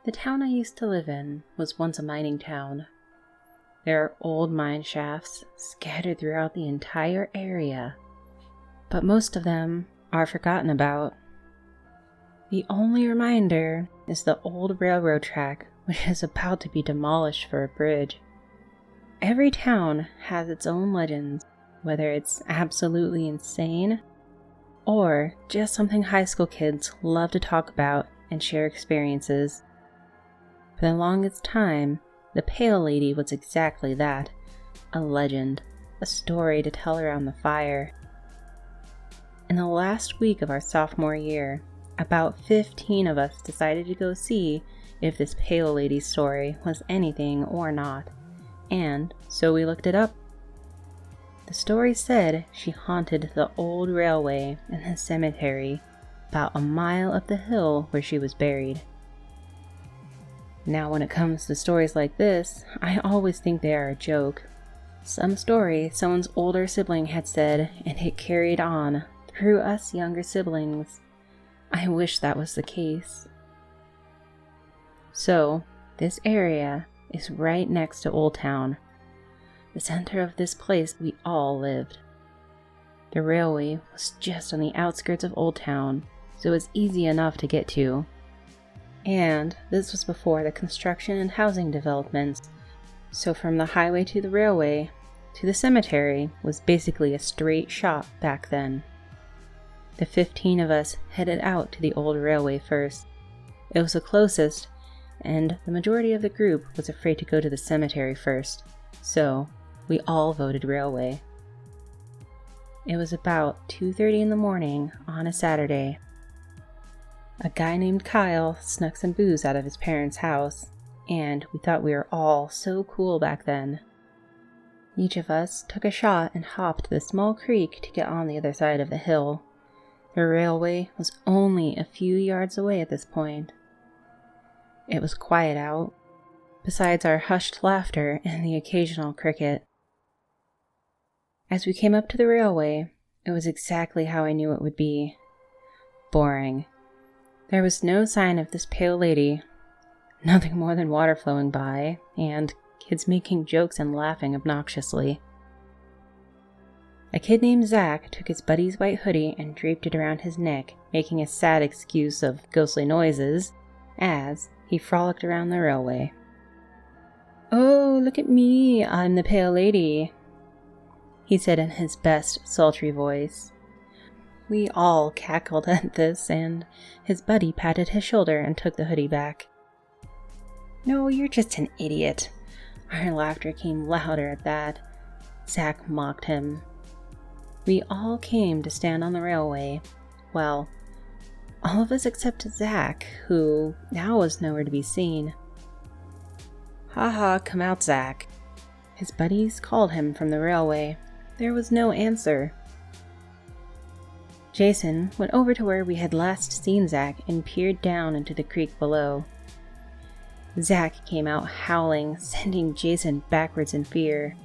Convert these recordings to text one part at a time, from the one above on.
The town I used to live in was once a mining town. There are old mine shafts scattered throughout the entire area, but most of them are forgotten about. The only reminder is the old railroad track, which is about to be demolished for a bridge. Every town has its own legends, whether it's absolutely insane or just something high school kids love to talk about and share experiences. For the longest time, the Pale Lady was exactly that, a legend, a story to tell around the fire. In the last week of our sophomore year, about 15 of us decided to go see if this Pale Lady story was anything or not, and so we looked it up. The story said she haunted the old railway and the cemetery about a mile up the hill where she was buried. Now when it comes to stories like this, I always think they are a joke. Some story someone's older sibling had said, and it carried on through us younger siblings. I wish that was the case. So, this area is right next to Old Town, the center of this place we all lived. The railway was just on the outskirts of Old Town, so it was easy enough to get to. And this was before the construction and housing developments, so from the highway to the railway to the cemetery was basically a straight shot back then. The 15 of us headed out to the old railway first. It was the closest, and the majority of the group was afraid to go to the cemetery first, so we all voted railway. It was about 2:30 in the morning on a Saturday. A guy named Kyle snuck some booze out of his parents' house, and we thought we were all so cool back then. Each of us took a shot and hopped the small creek to get on the other side of the hill. The railway was only a few yards away at this point. It was quiet out, besides our hushed laughter and the occasional cricket. As we came up to the railway, it was exactly how I knew it would be. Boring. There was no sign of this Pale Lady, nothing more than water flowing by, and kids making jokes and laughing obnoxiously. A kid named Zach took his buddy's white hoodie and draped it around his neck, making a sad excuse of ghostly noises, as he frolicked around the railway. "Oh, look at me, I'm the Pale Lady," he said in his best sultry voice. We all cackled at this, and his buddy patted his shoulder and took the hoodie back. "No, you're just an idiot." Our laughter came louder at that. Zach mocked him. We all came to stand on the railway. Well, all of us except Zach, who now was nowhere to be seen. "Ha ha, come out, Zach." His buddies called him from the railway. There was no answer. Jason went over to where we had last seen Zach and peered down into the creek below. Zach came out howling, sending Jason backwards in fear.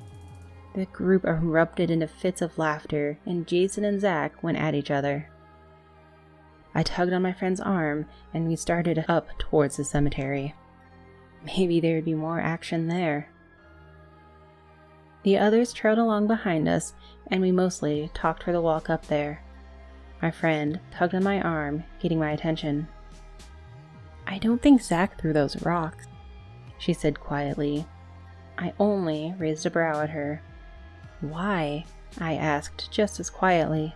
The group erupted into fits of laughter, and Jason and Zach went at each other. I tugged on my friend's arm, and we started up towards the cemetery. Maybe there would be more action there. The others trailed along behind us, and we mostly talked for the walk up there. My friend tugged on my arm, getting my attention. "I don't think Zach threw those rocks," she said quietly. I only raised a brow at her. "Why?" I asked just as quietly.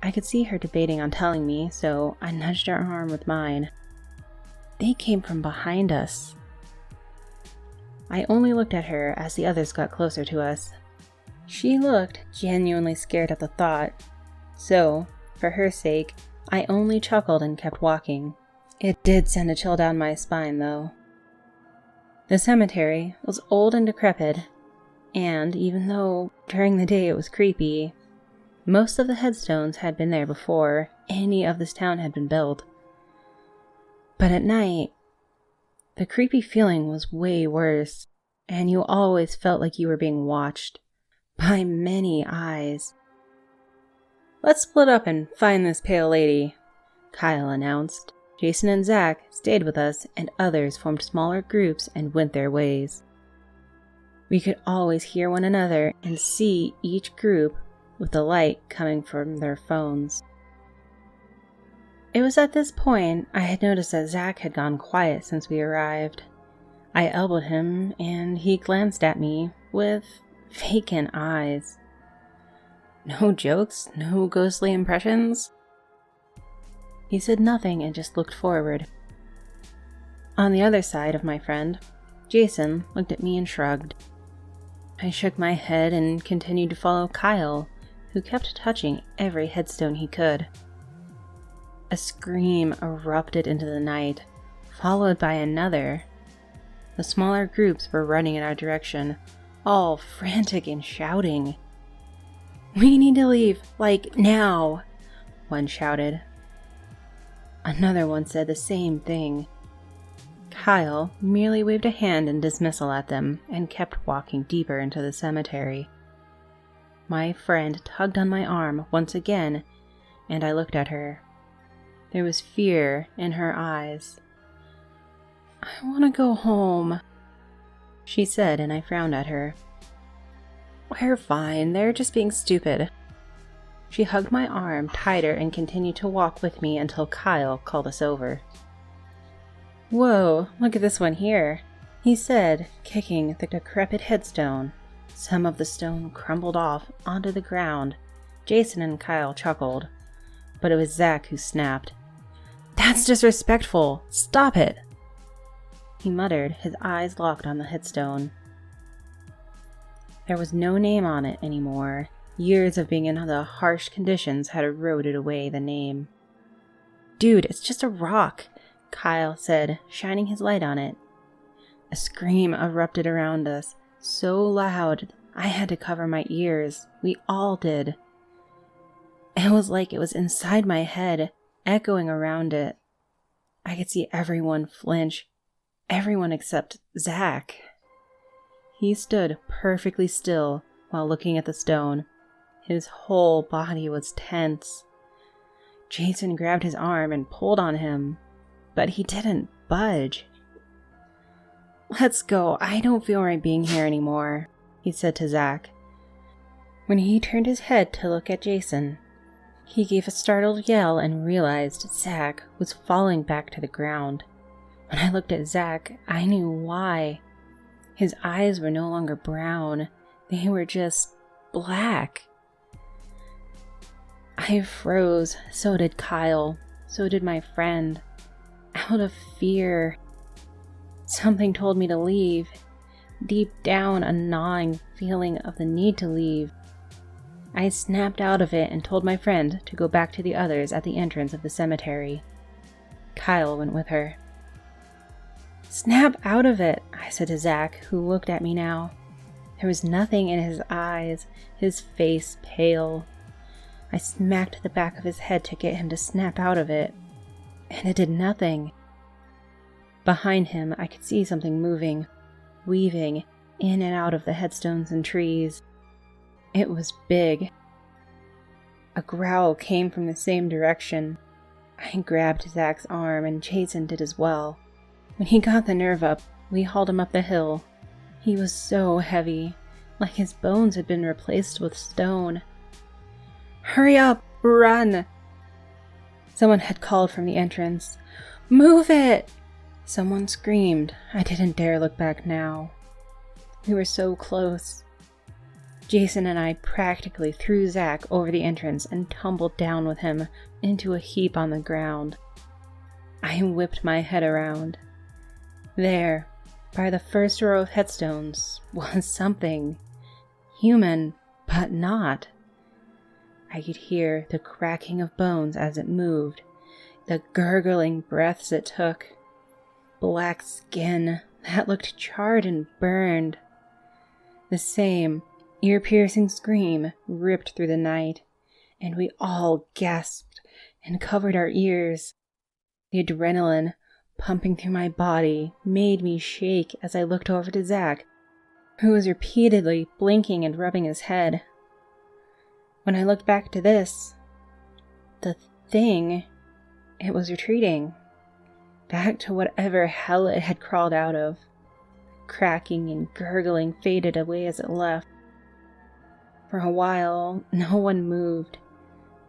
I could see her debating on telling me, so I nudged her arm with mine. "They came from behind us." I only looked at her as the others got closer to us. She looked genuinely scared at the thought, so, for her sake, I only chuckled and kept walking. It did send a chill down my spine, though. The cemetery was old and decrepit, and even though during the day it was creepy, most of the headstones had been there before any of this town had been built. But at night, the creepy feeling was way worse, and you always felt like you were being watched by many eyes. "Let's split up and find this Pale Lady," Kyle announced, Jason and Zach stayed with us, and others formed smaller groups and went their ways. We could always hear one another and see each group with the light coming from their phones. It was at this point I had noticed that Zach had gone quiet since we arrived. I elbowed him, and he glanced at me with vacant eyes. No jokes? No ghostly impressions? He said nothing and just looked forward. On the other side of my friend, Jason looked at me and shrugged. I shook my head and continued to follow Kyle, who kept touching every headstone he could. A scream erupted into the night, followed by another. The smaller groups were running in our direction, all frantic and shouting. "We need to leave, like now," one shouted. Another one said the same thing. Kyle merely waved a hand in dismissal at them and kept walking deeper into the cemetery. My friend tugged on my arm once again, and I looked at her. There was fear in her eyes. "I want to go home," she said, and I frowned at her. "We're fine, they're just being stupid." She hugged my arm tighter and continued to walk with me until Kyle called us over. "Whoa, look at this one here," he said, kicking the decrepit headstone. Some of the stone crumbled off onto the ground. Jason and Kyle chuckled, but it was Zach who snapped. "That's disrespectful! Stop it!" He muttered, his eyes locked on the headstone. There was no name on it anymore. Years of being in the harsh conditions had eroded away the name. "Dude, it's just a rock," Kyle said, shining his light on it. A scream erupted around us, so loud I had to cover my ears. We all did. It was like it was inside my head, echoing around it. I could see everyone flinch, everyone except Zach. He stood perfectly still while looking at the stone. His whole body was tense. Jason grabbed his arm and pulled on him, but he didn't budge. "Let's go, I don't feel right being here anymore," he said to Zach. When he turned his head to look at Jason, he gave a startled yell and realized Zach was falling back to the ground. When I looked at Zach, I knew why. His eyes were no longer brown, they were just black. I froze, so did Kyle, so did my friend. Out of fear. Something told me to leave. Deep down, a gnawing feeling of the need to leave. I snapped out of it and told my friend to go back to the others at the entrance of the cemetery. Kyle went with her. "Snap out of it," I said to Zach, who looked at me now. There was nothing in his eyes, his face pale. I smacked the back of his head to get him to snap out of it, and it did nothing. Behind him, I could see something moving, weaving in and out of the headstones and trees. It was big. A growl came from the same direction. I grabbed Zach's arm, and Jason did as well. When he got the nerve up, we hauled him up the hill. He was so heavy, like his bones had been replaced with stone. "Hurry up! Run!" Someone had called from the entrance. "Move it!" Someone screamed. I didn't dare look back now. We were so close. Jason and I practically threw Zach over the entrance and tumbled down with him into a heap on the ground. I whipped my head around. There, by the first row of headstones, was something. Human, but not. I could hear the cracking of bones as it moved, the gurgling breaths it took. Black skin that looked charred and burned. The same ear-piercing scream ripped through the night, and we all gasped and covered our ears. The adrenaline pumping through my body made me shake as I looked over to Zach, who was repeatedly blinking and rubbing his head. When I looked back to this, the thing, it was retreating. back to whatever hell it had crawled out of. Cracking and gurgling faded away as it left. For a while, no one moved.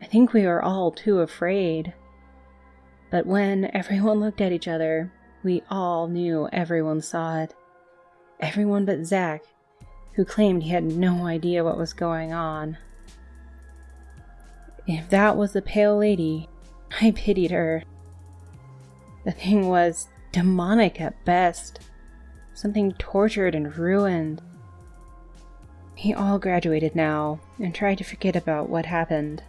I think we were all too afraid. But when everyone looked at each other, we all knew everyone saw it. Everyone but Zach, who claimed he had no idea what was going on. If that was the pale lady, I pitied her. The thing was demonic at best. Something tortured and ruined. We all graduated now and tried to forget about what happened.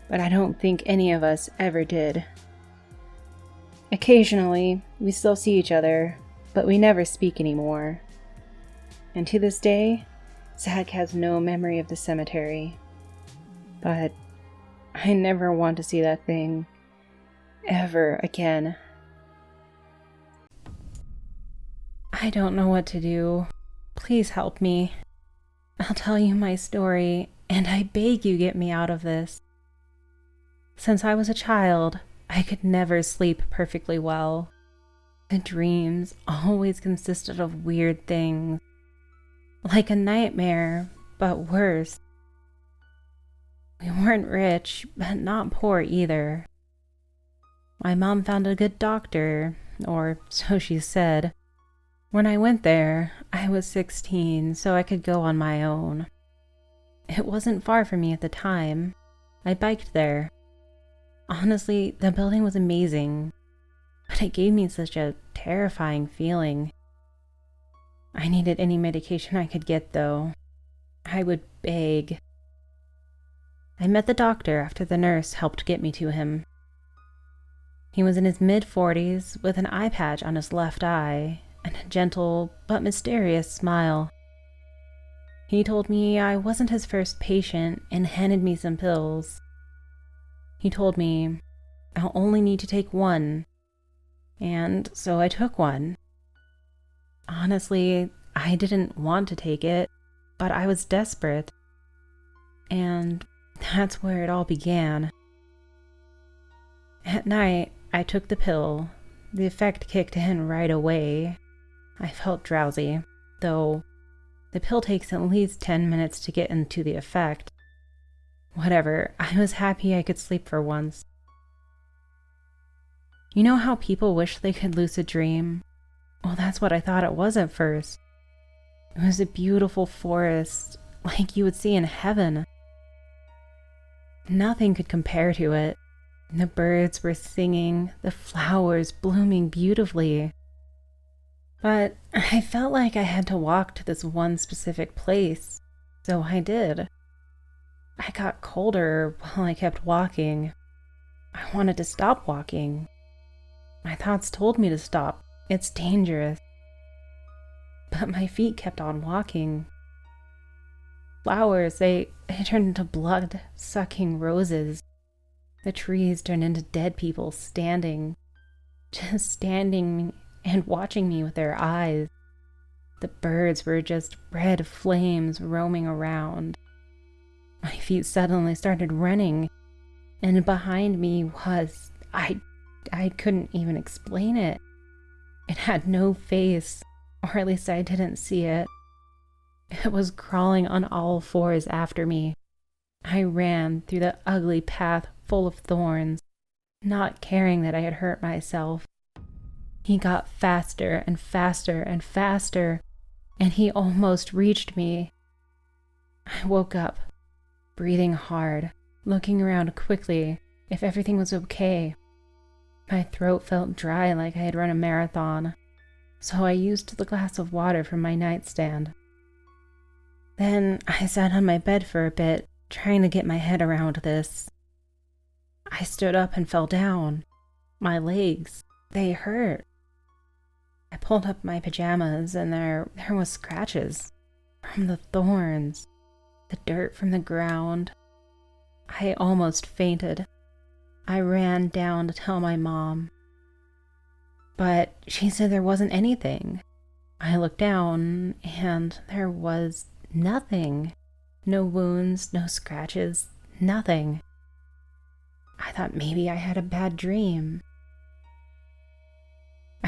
But I don't think any of us ever did. Occasionally, we still see each other, but we never speak anymore. And to this day, Zach has no memory of the cemetery. But I never want to see that thing ever again. I don't know what to do. Please help me. I'll tell you my story, and I beg you get me out of this. Since I was a child, I could never sleep perfectly well. The dreams always consisted of weird things. Like a nightmare, but worse. We weren't rich, but not poor either. My mom found a good doctor, or so she said. When I went there, I was 16, so I could go on my own. It wasn't far from me at the time. I biked there. Honestly, the building was amazing, but it gave me such a terrifying feeling. I needed any medication I could get, though. I would beg. I met the doctor after the nurse helped get me to him. He was in his mid-40s with an eye patch on his left eye and a gentle but mysterious smile. He told me I wasn't his first patient and handed me some pills. He told me I'll only need to take one, and so I took one. Honestly, I didn't want to take it, but I was desperate. And that's where it all began. At night, I took the pill. The effect kicked in right away. I felt drowsy, though the pill takes at least 10 minutes to get into the effect. Whatever, I was happy I could sleep for once. You know how people wish they could lucid dream? Well, that's what I thought it was at first. It was a beautiful forest, like you would see in heaven. Nothing could compare to it. The birds were singing, the flowers blooming beautifully. But I felt like I had to walk to this one specific place, so I did. I got colder while I kept walking. I wanted to stop walking. My thoughts told me to stop. It's dangerous. But my feet kept on walking. Flowers, they turned into blood-sucking roses. The trees turned into dead people just standing and watching me with their eyes. The birds were just red flames roaming around. My feet suddenly started running, and behind me was, I couldn't even explain it. It had no face, or at least I didn't see it. It was crawling on all fours after me. I ran through the ugly path full of thorns, not caring that I had hurt myself. He got faster and faster and faster, and he almost reached me. I woke up, breathing hard, looking around quickly if everything was okay. My throat felt dry like I had run a marathon, so I used the glass of water from my nightstand. Then I sat on my bed for a bit, trying to get my head around this. I stood up and fell down. My legs, they hurt. I pulled up my pajamas and there was scratches from the thorns, the dirt from the ground. I almost fainted. I ran down to tell my mom, but she said there wasn't anything. I looked down and there was nothing. No wounds, no scratches, nothing. I thought maybe I had a bad dream.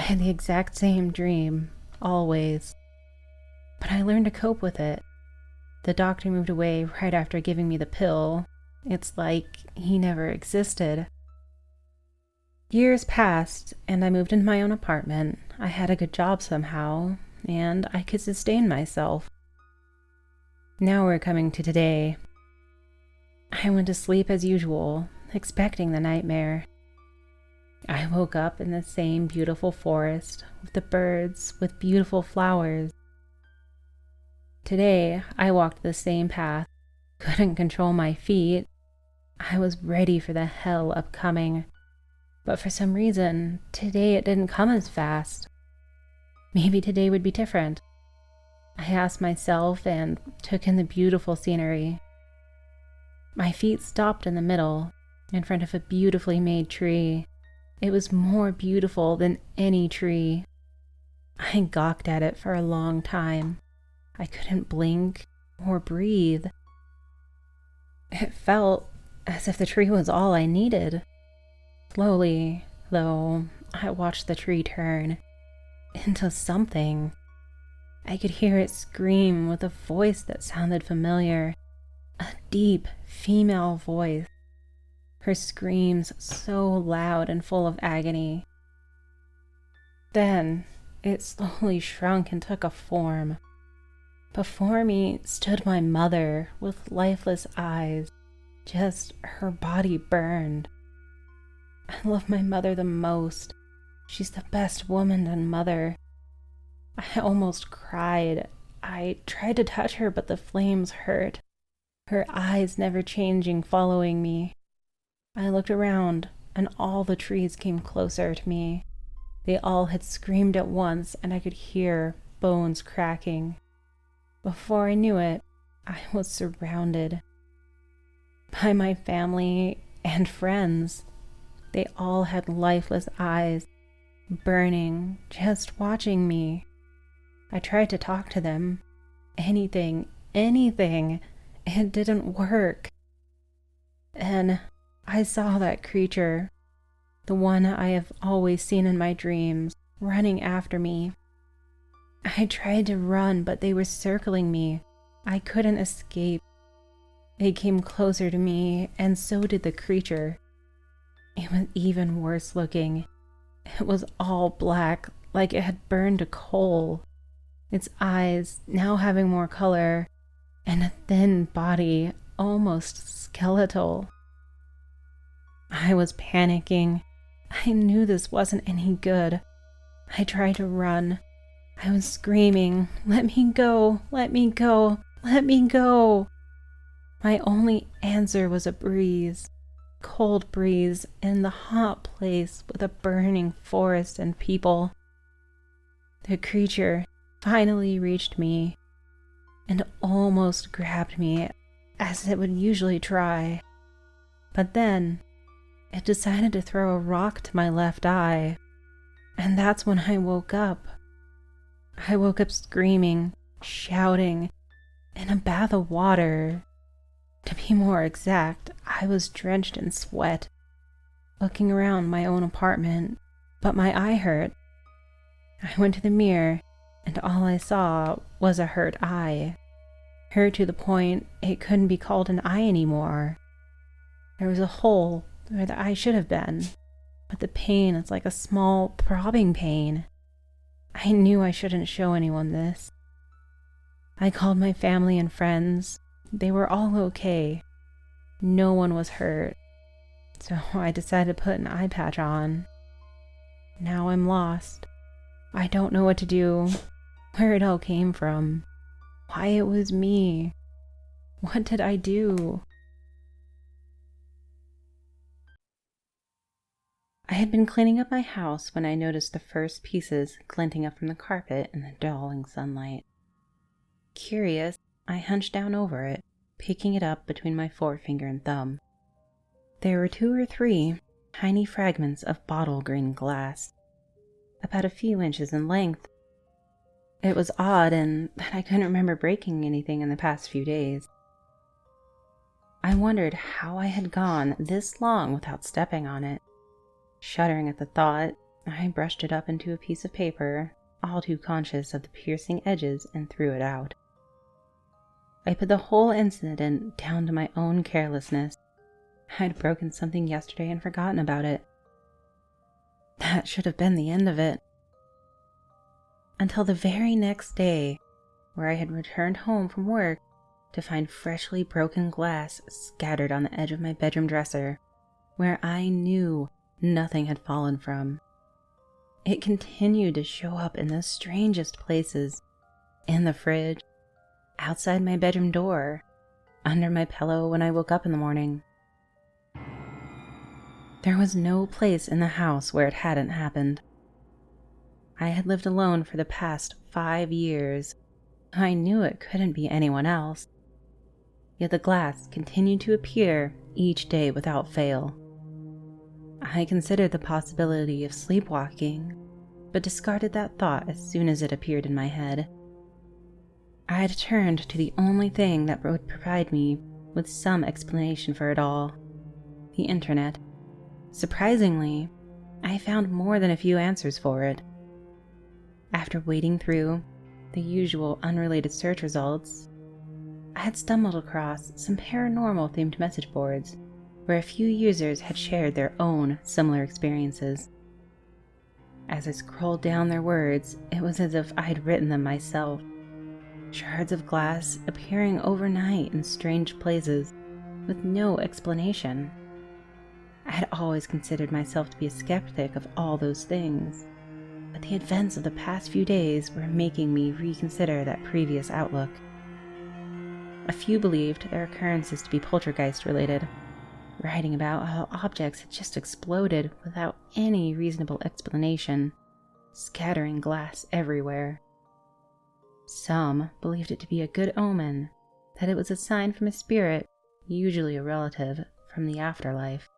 had the exact same dream, always. But I learned to cope with it. The doctor moved away right after giving me the pill. It's like he never existed. Years passed, and I moved into my own apartment. I had a good job somehow, and I could sustain myself. Now we're coming to today. I went to sleep as usual, expecting the nightmare. I woke up in the same beautiful forest, with the birds, with beautiful flowers. Today, I walked the same path, couldn't control my feet. I was ready for the hell upcoming. But for some reason, today it didn't come as fast. Maybe today would be different. I asked myself and took in the beautiful scenery. My feet stopped in the middle, in front of a beautifully made tree. It was more beautiful than any tree. I gawked at it for a long time. I couldn't blink or breathe. It felt as if the tree was all I needed. Slowly, though, I watched the tree turn into something. I could hear it scream with a voice that sounded familiar, a deep female voice. Her screams so loud and full of agony. Then it slowly shrunk and took a form. Before me stood my mother with lifeless eyes, just her body burned. I love my mother the most. She's the best woman and mother. I almost cried. I tried to touch her, but the flames hurt. Her eyes never changing, following me. I looked around, and all the trees came closer to me. They all had screamed at once, and I could hear bones cracking. Before I knew it, I was surrounded by my family and friends. They all had lifeless eyes, burning, just watching me. I tried to talk to them. Anything. It didn't work. And I saw that creature, the one I have always seen in my dreams, running after me. I tried to run, but they were circling me. I couldn't escape. They came closer to me, and so did the creature. It was even worse looking. It was all black, like it had burned to coal. Its eyes now having more color, and a thin body, almost skeletal. I was panicking. I knew this wasn't any good. I tried to run. I was screaming, "Let me go, let me go, let me go." My only answer was a breeze, cold breeze in the hot place with a burning forest and people. The creature finally reached me and almost grabbed me as it would usually try. But then it decided to throw a rock to my left eye, and that's when I woke up. I woke up screaming, shouting, in a bath of water. To be more exact, I was drenched in sweat, looking around my own apartment, but my eye hurt. I went to the mirror, and all I saw was a hurt eye. Hurt to the point it couldn't be called an eye anymore. There was a hole where the eye should have been, but the pain is like a small, throbbing pain. I knew I shouldn't show anyone this. I called my family and friends. They were all okay. No one was hurt. So I decided to put an eye patch on. Now I'm lost. I don't know what to do, where it all came from, why it was me. What did I do? I had been cleaning up my house when I noticed the first pieces glinting up from the carpet in the dulling sunlight. Curious, I hunched down over it, picking it up between my forefinger and thumb. There were 2 or 3 tiny fragments of bottle green glass, about a few inches in length. It was odd in that I couldn't remember breaking anything in the past few days. I wondered how I had gone this long without stepping on it. Shuddering at the thought, I brushed it up into a piece of paper, all too conscious of the piercing edges, and threw it out. I put the whole incident down to my own carelessness. I'd broken something yesterday and forgotten about it. That should have been the end of it. Until the very next day, where I had returned home from work to find freshly broken glass scattered on the edge of my bedroom dresser, where I knew nothing had fallen from. It continued to show up in the strangest places: in the fridge, outside my bedroom door, under my pillow when I woke up in the morning. There was no place in the house where it hadn't happened. I had lived alone for the past 5 years. I knew it couldn't be anyone else. Yet the glass continued to appear each day without fail. I considered the possibility of sleepwalking, but discarded that thought as soon as it appeared in my head. I had turned to the only thing that would provide me with some explanation for it all: the internet. Surprisingly, I found more than a few answers for it. After wading through the usual unrelated search results, I had stumbled across some paranormal-themed message boards where a few users had shared their own similar experiences. As I scrolled down their words, it was as if I had written them myself. Shards of glass appearing overnight in strange places with no explanation. I had always considered myself to be a skeptic of all those things, but the events of the past few days were making me reconsider that previous outlook. A few believed their occurrences to be poltergeist-related, writing about how objects had just exploded without any reasonable explanation, scattering glass everywhere. Some believed it to be a good omen, that it was a sign from a spirit, usually a relative, from the afterlife.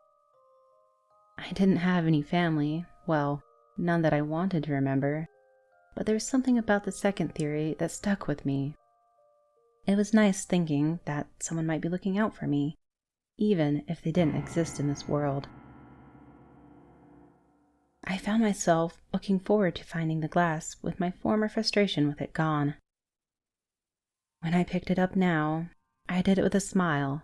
I didn't have any family, well, none that I wanted to remember, but there was something about the second theory that stuck with me. It was nice thinking that someone might be looking out for me, even if they didn't exist in this world. I found myself looking forward to finding the glass with my former frustration with it gone. When I picked it up now, I did it with a smile,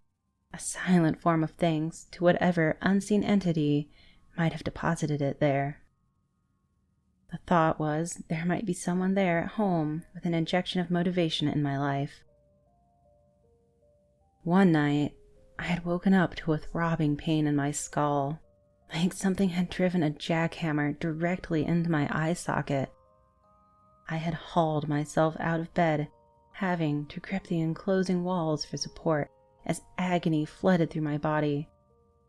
a silent form of thanks to whatever unseen entity might have deposited it there. The thought was there might be someone there at home with an injection of motivation in my life. One night, I had woken up to a throbbing pain in my skull, like something had driven a jackhammer directly into my eye socket. I had hauled myself out of bed, having to grip the enclosing walls for support as agony flooded through my body,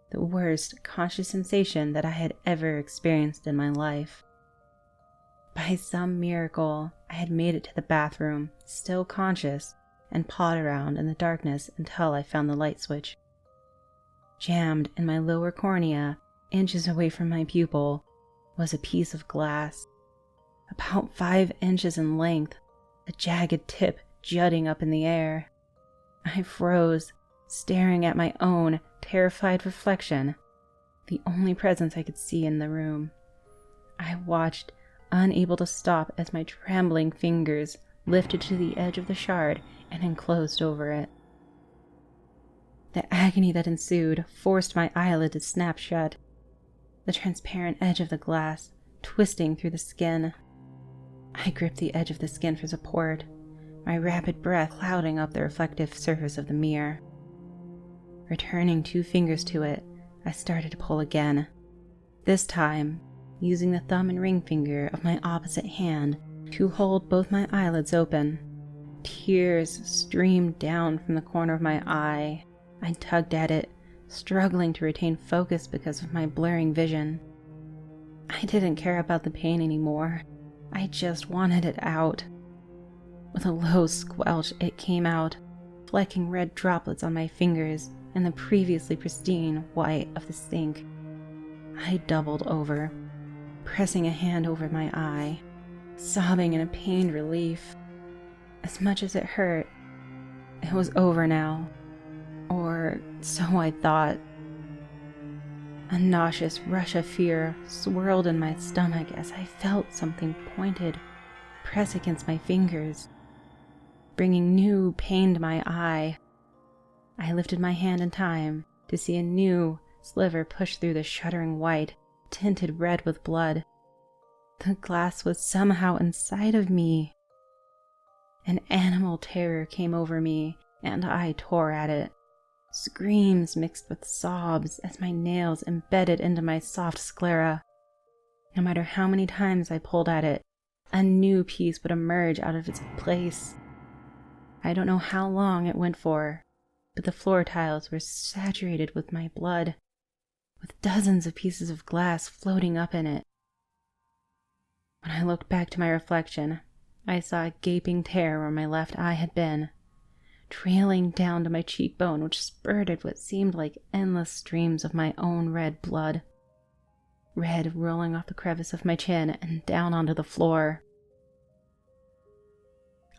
the worst conscious sensation that I had ever experienced in my life. By some miracle, I had made it to the bathroom, still conscious, and pawed around in the darkness until I found the light switch. Jammed in my lower cornea, inches away from my pupil, was a piece of glass, about 5 inches in length, a jagged tip jutting up in the air. I froze, staring at my own terrified reflection, the only presence I could see in the room. I watched, unable to stop, as my trembling fingers lifted to the edge of the shard and enclosed over it. The agony that ensued forced my eyelid to snap shut, the transparent edge of the glass twisting through the skin. I gripped the edge of the skin for support, my rapid breath clouding up the reflective surface of the mirror. Returning 2 fingers to it, I started to pull again, this time using the thumb and ring finger of my opposite hand to hold both my eyelids open. Tears streamed down from the corner of my eye. I tugged at it, struggling to retain focus because of my blurring vision. I didn't care about the pain anymore. I just wanted it out. With a low squelch, it came out, flecking red droplets on my fingers and the previously pristine white of the sink. I doubled over, pressing a hand over my eye, sobbing in a pained relief. As much as it hurt, it was over now. Or so I thought. A nauseous rush of fear swirled in my stomach as I felt something pointed press against my fingers, bringing new pain to my eye. I lifted my hand in time to see a new sliver push through the shuddering white, tinted red with blood. The glass was somehow inside of me. An animal terror came over me, and I tore at it. Screams mixed with sobs as my nails embedded into my soft sclera. No matter how many times I pulled at it, a new piece would emerge out of its place. I don't know how long it went for, but the floor tiles were saturated with my blood, with dozens of pieces of glass floating up in it. When I looked back to my reflection, I saw a gaping tear where my left eye had been, trailing down to my cheekbone, which spurted what seemed like endless streams of my own red blood. Red rolling off the crevice of my chin and down onto the floor.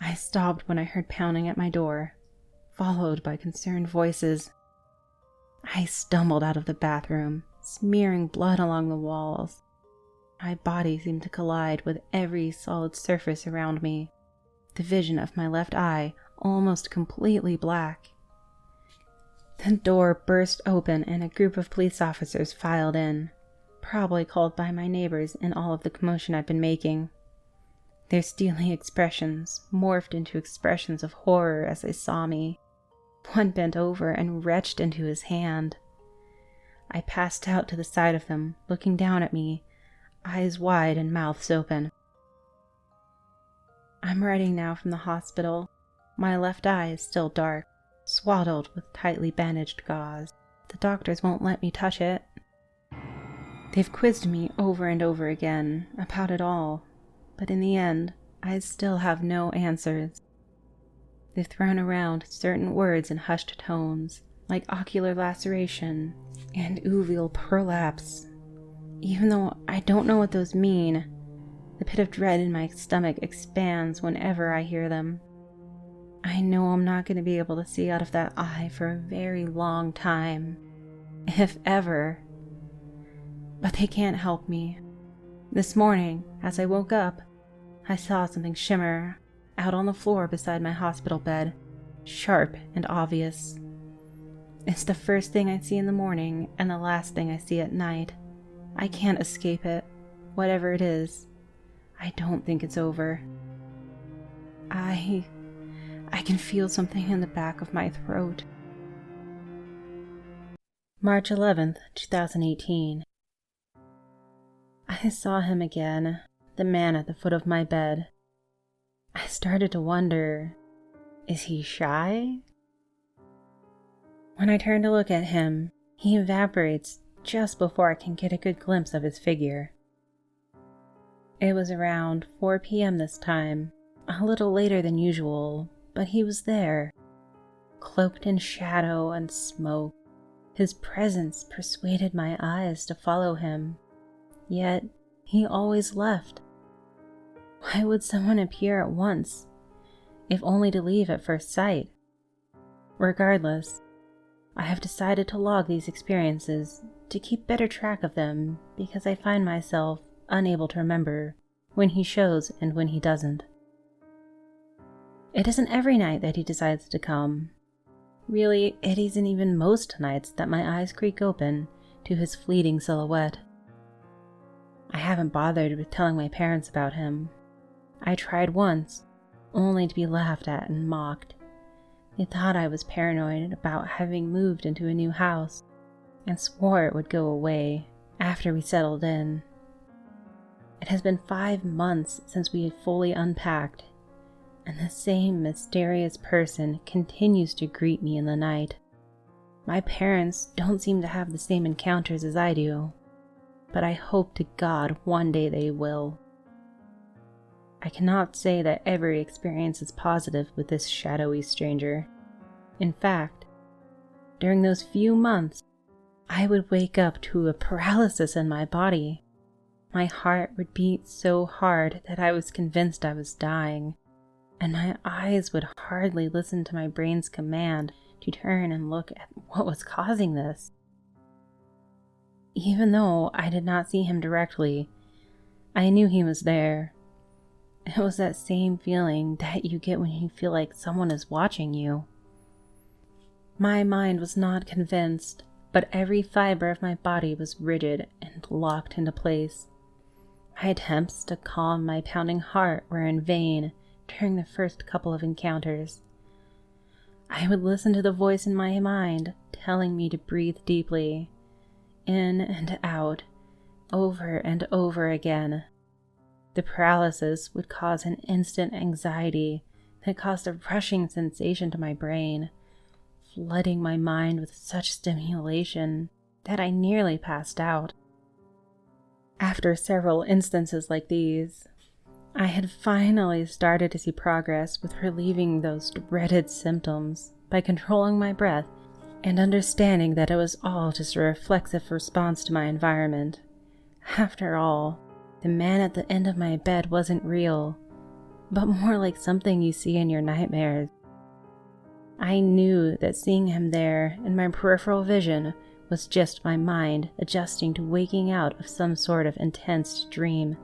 I stopped when I heard pounding at my door, followed by concerned voices. I stumbled out of the bathroom, smearing blood along the walls. My body seemed to collide with every solid surface around me, the vision of my left eye almost completely black. The door burst open and a group of police officers filed in, probably called by my neighbors in all of the commotion I'd been making. Their steely expressions morphed into expressions of horror as they saw me. One bent over and retched into his hand. I passed out to the side of them, looking down at me, eyes wide and mouths open. I'm writing now from the hospital. My left eye is still dark, swaddled with tightly bandaged gauze. The doctors won't let me touch it. They've quizzed me over and over again about it all, but in the end, I still have no answers. They've thrown around certain words in hushed tones, like ocular laceration and uveal prolapse. Even though I don't know what those mean, the pit of dread in my stomach expands whenever I hear them. I know I'm not going to be able to see out of that eye for a very long time, if ever. But they can't help me. This morning, as I woke up, I saw something shimmer out on the floor beside my hospital bed, sharp and obvious. It's the first thing I see in the morning and the last thing I see at night. I can't escape it, whatever it is. I don't think it's over. I can feel something in the back of my throat. March 11th, 2018. I saw him again, the man at the foot of my bed. I started to wonder, is he shy? When I turn to look at him, he evaporates just before I can get a good glimpse of his figure. It was around 4 p.m. this time, a little later than usual, but he was there, cloaked in shadow and smoke. His presence persuaded my eyes to follow him, yet he always left. Why would someone appear at once, if only to leave at first sight? Regardless, I have decided to log these experiences to keep better track of them because I find myself unable to remember when he shows and when he doesn't. It isn't every night that he decides to come. Really, it isn't even most nights that my eyes creak open to his fleeting silhouette. I haven't bothered with telling my parents about him. I tried once, only to be laughed at and mocked. They thought I was paranoid about having moved into a new house, and swore it would go away after we settled in. It has been 5 months since we had fully unpacked, and the same mysterious person continues to greet me in the night. My parents don't seem to have the same encounters as I do, but I hope to God one day they will. I cannot say that every experience is positive with this shadowy stranger. In fact, during those few months, I would wake up to a paralysis in my body. My heart would beat so hard that I was convinced I was dying, and my eyes would hardly listen to my brain's command to turn and look at what was causing this. even though I did not see him directly, I knew he was there. It was that same feeling that you get when you feel like someone is watching you. My mind was not convinced, but every fiber of my body was rigid and locked into place. My attempts to calm my pounding heart were in vain during the first couple of encounters. I would listen to the voice in my mind telling me to breathe deeply, in and out, over and over again. The paralysis would cause an instant anxiety that caused a rushing sensation to my brain, flooding my mind with such stimulation that I nearly passed out. After several instances like these, I had finally started to see progress with relieving those dreaded symptoms by controlling my breath and understanding that it was all just a reflexive response to my environment. After all, the man at the end of my bed wasn't real, but more like something you see in your nightmares. I knew that seeing him there in my peripheral vision was just my mind adjusting to waking out of some sort of intense dream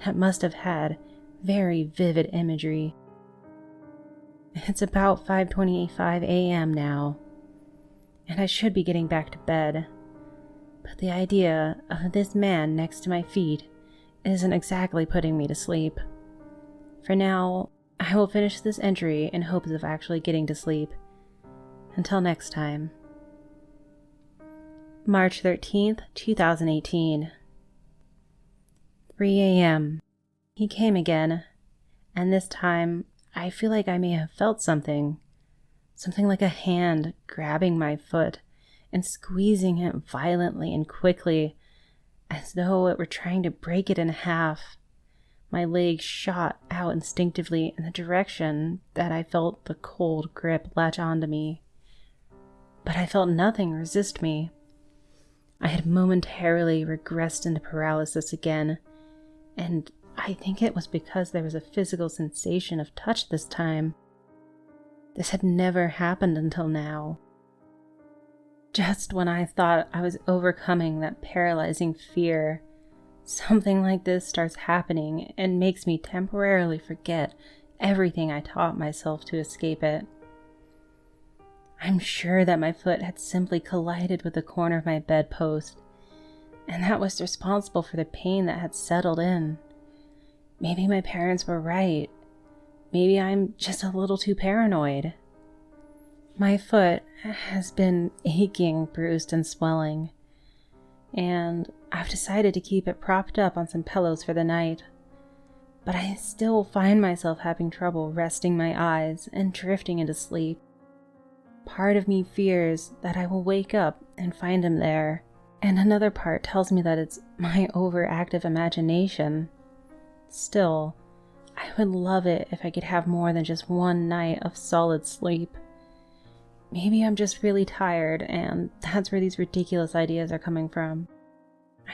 that must have had very vivid imagery. It's about 5:25 a.m. now, and I should be getting back to bed, but the idea of this man next to my feet isn't exactly putting me to sleep. For now, I will finish this entry in hopes of actually getting to sleep. Until next time. March 13th, 2018. 3 a.m. He came again, and this time I feel like I may have felt something like a hand grabbing my foot and squeezing it violently and quickly, as though it were trying to break it in half. My leg shot out instinctively in the direction that I felt the cold grip latch onto me. But I felt nothing resist me. I had momentarily regressed into paralysis again, and I think it was because there was a physical sensation of touch this time. This had never happened until now. Just when I thought I was overcoming that paralyzing fear, something like this starts happening and makes me temporarily forget everything I taught myself to escape it. I'm sure that my foot had simply collided with the corner of my bedpost, and that was responsible for the pain that had settled in. Maybe my parents were right. Maybe I'm just a little too paranoid. My foot has been aching, bruised, and swelling, and I've decided to keep it propped up on some pillows for the night. But I still find myself having trouble resting my eyes and drifting into sleep. Part of me fears that I will wake up and find him there, and another part tells me that it's my overactive imagination. Still, I would love it if I could have more than just one night of solid sleep. Maybe I'm just really tired, and that's where these ridiculous ideas are coming from.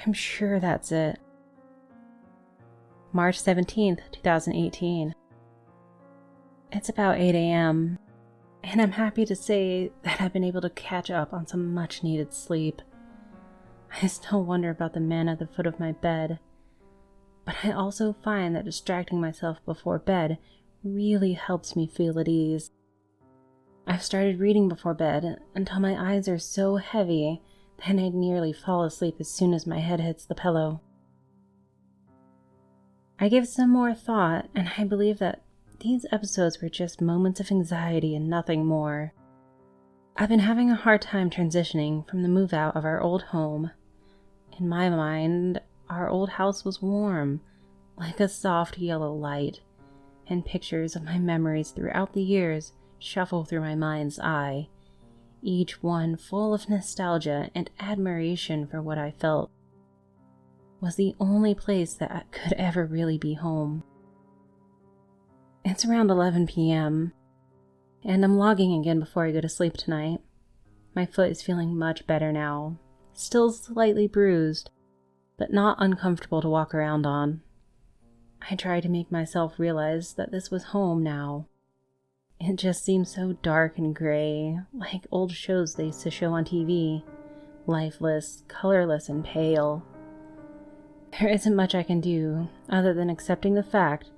I'm sure that's it. March 17th, 2018. It's about 8 a.m., and I'm happy to say that I've been able to catch up on some much-needed sleep. I still wonder about the man at the foot of my bed, but I also find that distracting myself before bed really helps me feel at ease. I've started reading before bed until my eyes are so heavy that I'd nearly fall asleep as soon as my head hits the pillow. I give some more thought, and I believe that these episodes were just moments of anxiety and nothing more. I've been having a hard time transitioning from the move out of our old home. In my mind, our old house was warm, like a soft yellow light, and pictures of my memories throughout the years shuffle through my mind's eye, each one full of nostalgia and admiration for what I felt was the only place that could ever really be home. It's around 11 p.m., and I'm logging again before I go to sleep tonight. My foot is feeling much better now, still slightly bruised, but not uncomfortable to walk around on. I try to make myself realize that this was home now. It just seems so dark and gray, like old shows they used to show on TV, lifeless, colorless, and pale. There isn't much I can do other than accepting the fact,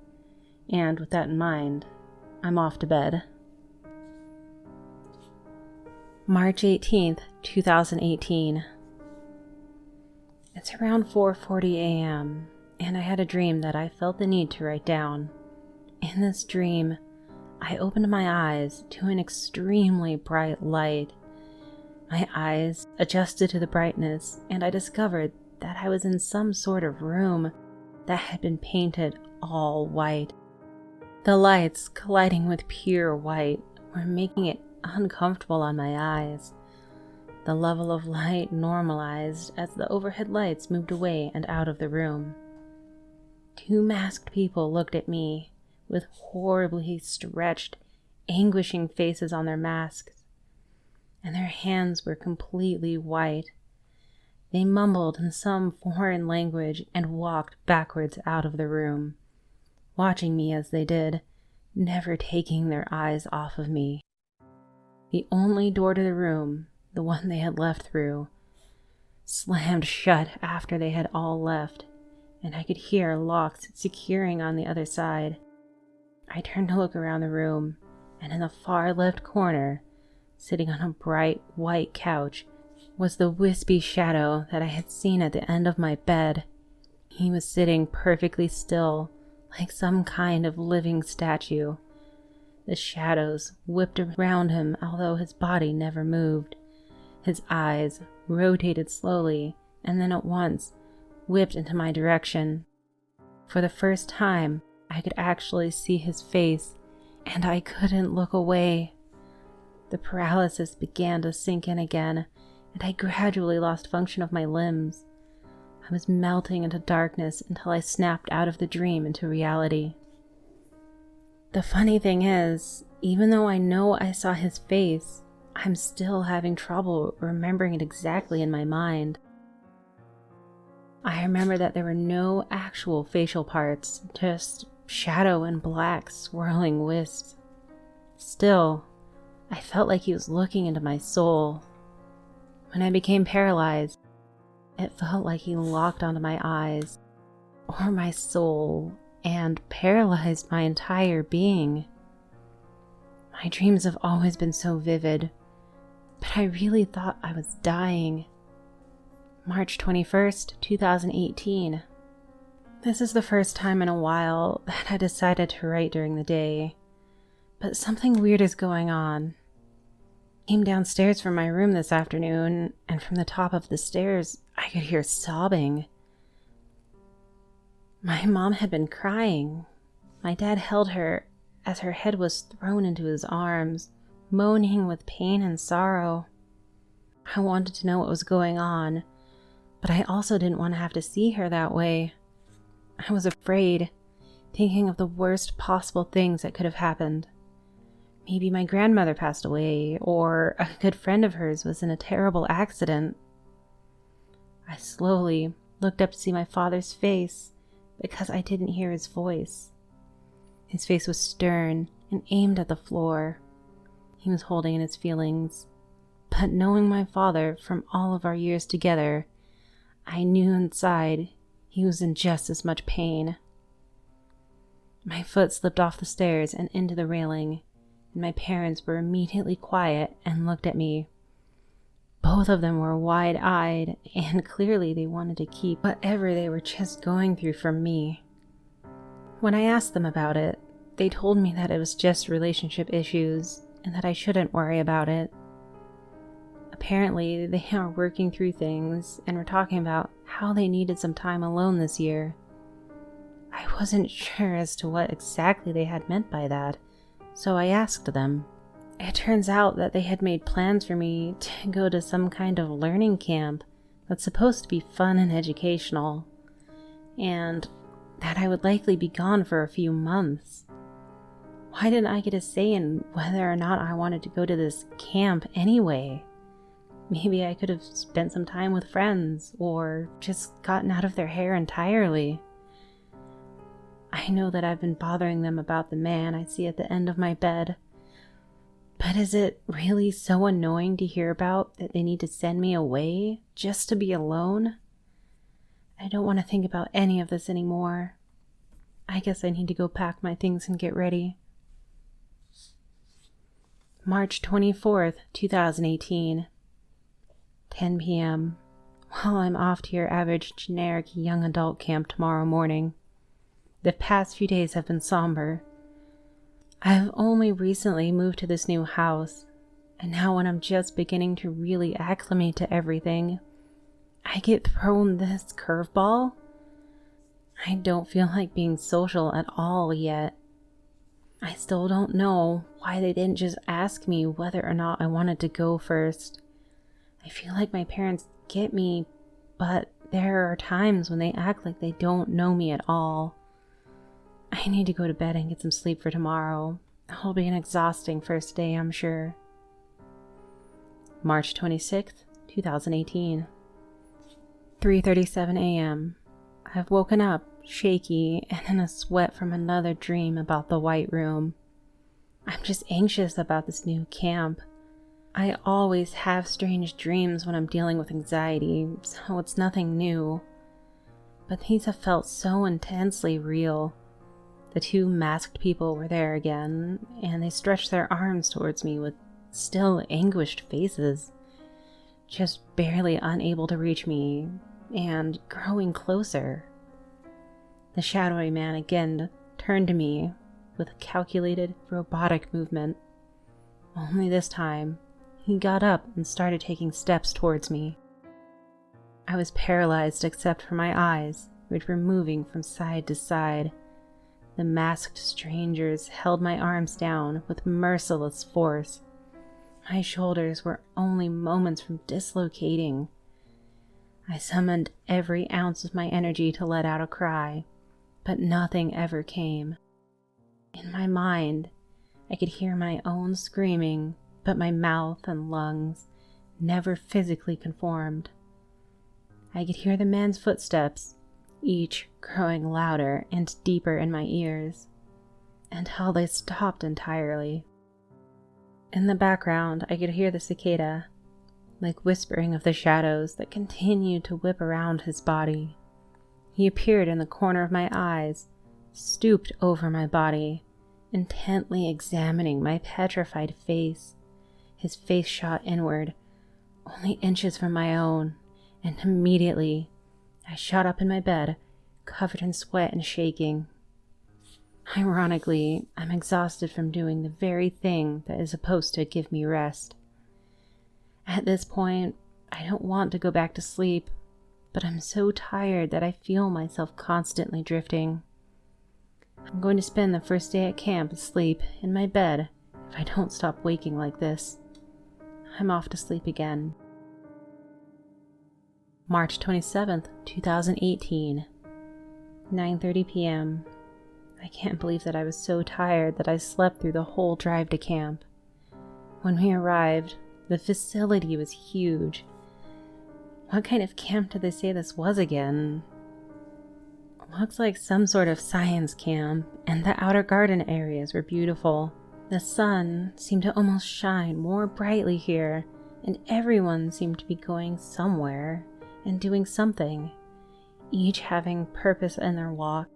and with that in mind, I'm off to bed. March 18th, 2018. It's around 4:40 a.m., and I had a dream that I felt the need to write down. In this dream, I opened my eyes to an extremely bright light. My eyes adjusted to the brightness, and I discovered that I was in some sort of room that had been painted all white. The lights colliding with pure white were making it uncomfortable on my eyes. The level of light normalized as the overhead lights moved away and out of the room. 2 masked people looked at me with horribly stretched, anguishing faces on their masks, and their hands were completely white. They mumbled in some foreign language and walked backwards out of the room, watching me as they did, never taking their eyes off of me. The only door to the room, the one they had left through, slammed shut after they had all left, and I could hear locks securing on the other side. I turned to look around the room, and in the far left corner, sitting on a bright white couch, was the wispy shadow that I had seen at the end of my bed. He was sitting perfectly still, like some kind of living statue. The shadows whipped around him, although his body never moved. His eyes rotated slowly, and then at once whipped into my direction. For the first time, I could actually see his face, and I couldn't look away. The paralysis began to sink in again, and I gradually lost function of my limbs. I was melting into darkness until I snapped out of the dream into reality. The funny thing is, even though I know I saw his face, I'm still having trouble remembering it exactly in my mind. I remember that there were no actual facial parts, just shadow and black swirling wisps. Still, I felt like he was looking into my soul. When I became paralyzed, it felt like he locked onto my eyes, or my soul, and paralyzed my entire being. My dreams have always been so vivid, but I really thought I was dying. March 21st, 2018. This is the first time in a while that I decided to write during the day, but something weird is going on. I came downstairs from my room this afternoon, and from the top of the stairs, I could hear sobbing. My mom had been crying. My dad held her as her head was thrown into his arms, moaning with pain and sorrow. I wanted to know what was going on, but I also didn't want to have to see her that way. I was afraid, thinking of the worst possible things that could have happened. Maybe my grandmother passed away, or a good friend of hers was in a terrible accident. I slowly looked up to see my father's face, because I didn't hear his voice. His face was stern and aimed at the floor. He was holding in his feelings, but knowing my father from all of our years together, I knew inside he was in just as much pain. My foot slipped off the stairs and into the railing, and my parents were immediately quiet and looked at me. Both of them were wide-eyed, and clearly they wanted to keep whatever they were just going through from me. When I asked them about it, they told me that it was just relationship issues, and that I shouldn't worry about it. Apparently, they are working through things, and were talking about how they needed some time alone this year. I wasn't sure as to what exactly they had meant by that, so I asked them. It turns out that they had made plans for me to go to some kind of learning camp that's supposed to be fun and educational, and that I would likely be gone for a few months. Why didn't I get a say in whether or not I wanted to go to this camp anyway? Maybe I could have spent some time with friends, or just gotten out of their hair entirely. I know that I've been bothering them about the man I see at the end of my bed, But is it really so annoying to hear about that they need to send me away just to be alone? I don't want to think about any of this anymore. I guess I need to go pack my things and get ready. March 24th, 2018. 10 p.m. Well, I'm off to your average generic young adult camp tomorrow morning. The past few days have been somber. I have only recently moved to this new house, and now when I'm just beginning to really acclimate to everything, I get thrown this curveball. I don't feel like being social at all yet. I still don't know why they didn't just ask me whether or not I wanted to go first. I feel like my parents get me, but there are times when they act like they don't know me at all. I need to go to bed and get some sleep for tomorrow. It'll be an exhausting first day, I'm sure. March 26th, 2018. 3:37 a.m. I've woken up, shaky, and in a sweat from another dream about the White Room. I'm just anxious about this new camp. I always have strange dreams when I'm dealing with anxiety, so it's nothing new. But these have felt so intensely real. The two masked people were there again, and they stretched their arms towards me with still anguished faces, just barely unable to reach me, and growing closer. The shadowy man again turned to me with a calculated, robotic movement. Only this time, he got up and started taking steps towards me. I was paralyzed except for my eyes, which were moving from side to side. The masked strangers held my arms down with merciless force. My shoulders were only moments from dislocating. I summoned every ounce of my energy to let out a cry, but nothing ever came. In my mind, I could hear my own screaming, but my mouth and lungs never physically conformed. I could hear the man's footsteps, each growing louder and deeper in my ears, until they stopped entirely. In the background, I could hear the cicada, like whispering of the shadows that continued to whip around his body. He appeared in the corner of my eyes, stooped over my body, intently examining my petrified face. His face shot inward, only inches from my own, and immediately I shot up in my bed, covered in sweat and shaking. Ironically, I'm exhausted from doing the very thing that is supposed to give me rest. At this point, I don't want to go back to sleep, but I'm so tired that I feel myself constantly drifting. I'm going to spend the first day at camp asleep in my bed if I don't stop waking like this. I'm off to sleep again. March 27th, 2018. 9:30 p.m. I can't believe that I was so tired that I slept through the whole drive to camp. When we arrived, the facility was huge. What kind of camp did they say this was again? Looks like some sort of science camp, and the outer garden areas were beautiful. The sun seemed to almost shine more brightly here, and everyone seemed to be going somewhere and doing something, each having purpose in their walk.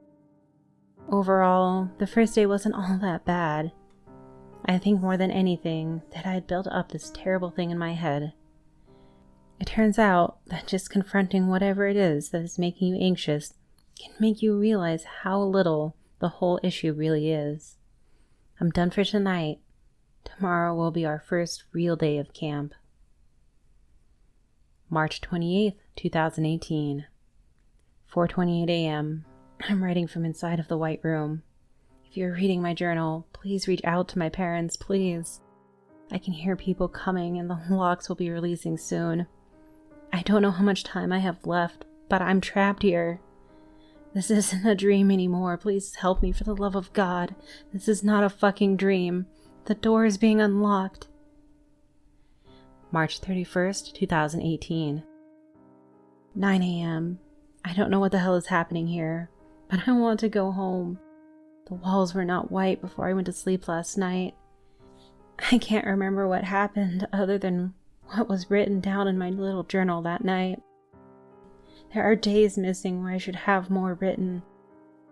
Overall, the first day wasn't all that bad. I think more than anything that I had built up this terrible thing in my head. It turns out that just confronting whatever it is that is making you anxious can make you realize how little the whole issue really is. I'm done for tonight. Tomorrow will be our first real day of camp. March 28th, 2018. 4:28 a.m. I'm writing from inside of the White Room. If you're reading my journal, please reach out to my parents, please. I can hear people coming and the locks will be releasing soon. I don't know how much time I have left, but I'm trapped here. This isn't a dream anymore. Please help me for the love of God. This is not a fucking dream. The door is being unlocked. March 31st, 2018. 9 a.m. I don't know what the hell is happening here, but I want to go home. The walls were not white before I went to sleep last night. I can't remember what happened other than what was written down in my little journal that night. There are days missing where I should have more written.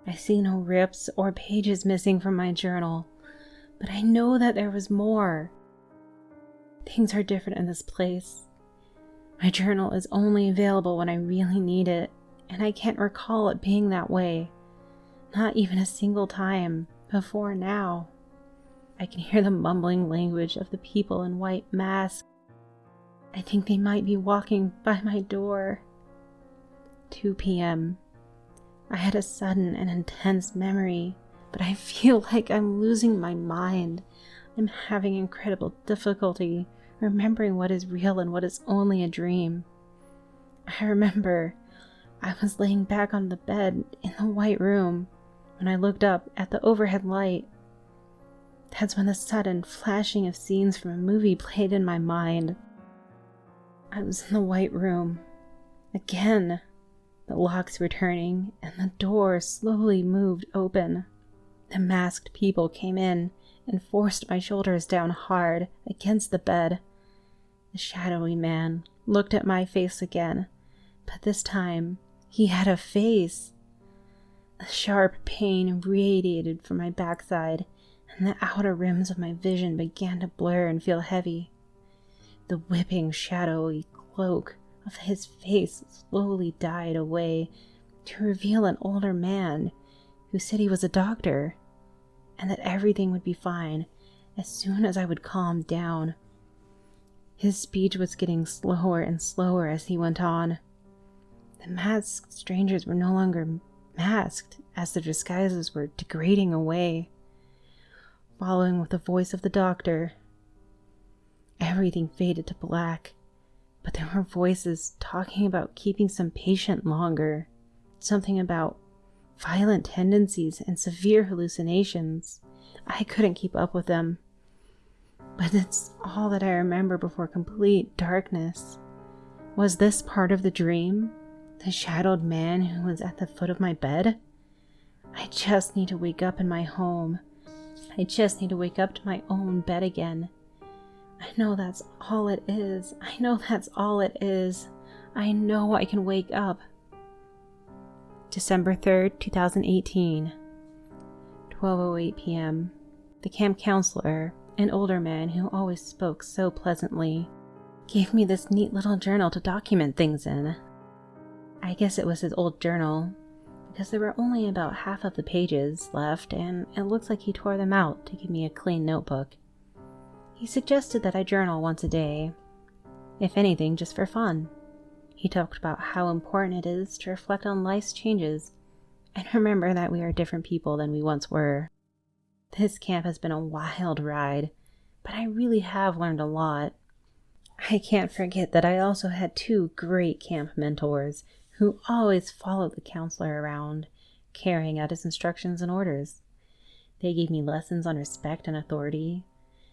I see no rips or pages missing from my journal, but I know that there was more. Things are different in this place. My journal is only available when I really need it, and I can't recall it being that way. Not even a single time before now. I can hear the mumbling language of the people in white masks. I think they might be walking by my door. 2 p.m. I had a sudden and intense memory, but I feel like I'm losing my mind. I'm having incredible difficulty remembering what is real and what is only a dream. I remember I was laying back on the bed in the white room when I looked up at the overhead light. That's when the sudden flashing of scenes from a movie played in my mind. I was in the white room. Again, the locks were turning and the door slowly moved open. The masked people came in and forced my shoulders down hard against the bed. The shadowy man looked at my face again, but this time he had a face. A sharp pain radiated from my backside, and the outer rims of my vision began to blur and feel heavy. The whipping, shadowy cloak of his face slowly died away to reveal an older man who said he was a doctor, and that everything would be fine as soon as I would calm down. His speech was getting slower and slower as he went on. The masked strangers were no longer masked as their disguises were degrading away. Following with the voice of the doctor, everything faded to black, but there were voices talking about keeping some patient longer, something about violent tendencies and severe hallucinations. I couldn't keep up with them, but it's all that I remember before complete darkness. Was this part of the dream? The shadowed man who was at the foot of my bed? I just need to wake up in my home. I just need to wake up to my own bed again. I know that's all it is. I know that's all it is. I know I can wake up. December 3rd, 2018. 12:08 p.m. The camp counselor, an older man who always spoke so pleasantly, gave me this neat little journal to document things in. I guess it was his old journal, because there were only about half of the pages left, and it looks like he tore them out to give me a clean notebook. He suggested that I journal once a day, if anything, just for fun. He talked about how important it is to reflect on life's changes and remember that we are different people than we once were. This camp has been a wild ride, but I really have learned a lot. I can't forget that I also had 2 great camp mentors who always followed the counselor around, carrying out his instructions and orders. They gave me lessons on respect and authority,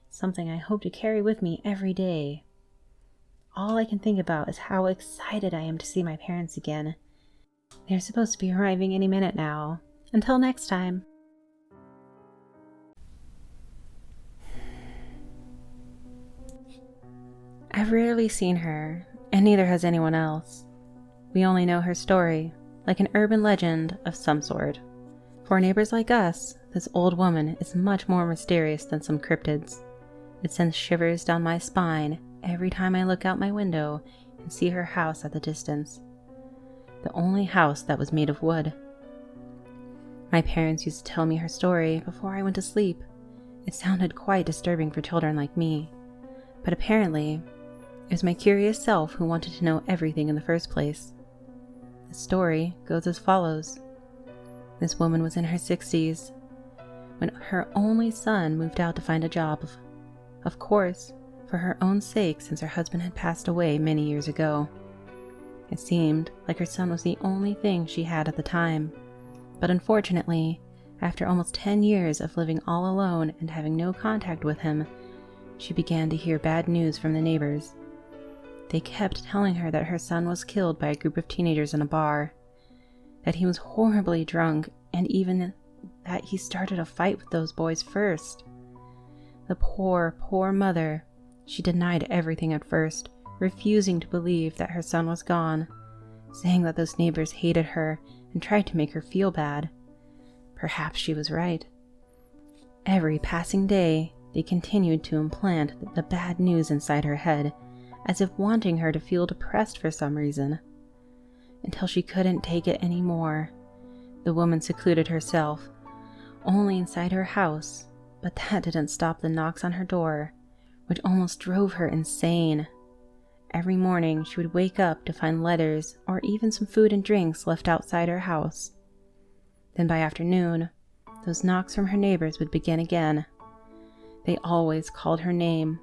something I hope to carry with me every day. All I can think about is how excited I am to see my parents again. They're supposed to be arriving any minute now. Until next time. I've rarely seen her, and neither has anyone else. We only know her story, like an urban legend of some sort. For neighbors like us, this old woman is much more mysterious than some cryptids. It sends shivers down my spine every time I look out my window and see her house at the distance. The only house that was made of wood. My parents used to tell me her story before I went to sleep. It sounded quite disturbing for children like me, but apparently it was my curious self who wanted to know everything in the first place. The story goes as follows. This woman was in her 60s when her only son moved out to find a job, of course, for her own sake, since her husband had passed away many years ago. It seemed like her son was the only thing she had at the time, but unfortunately, after almost 10 years of living all alone and having no contact with him, she began to hear bad news from the neighbors. They kept telling her that her son was killed by a group of teenagers in a bar, that he was horribly drunk, and even that he started a fight with those boys first. The poor, poor mother. She denied everything at first, refusing to believe that her son was gone, saying that those neighbors hated her and tried to make her feel bad. Perhaps she was right. Every passing day, they continued to implant the bad news inside her head, as if wanting her to feel depressed for some reason. Until she couldn't take it anymore, the woman secluded herself, only inside her house, but that didn't stop the knocks on her door, which almost drove her insane. Every morning she would wake up to find letters or even some food and drinks left outside her house. Then by afternoon, those knocks from her neighbors would begin again. They always called her name,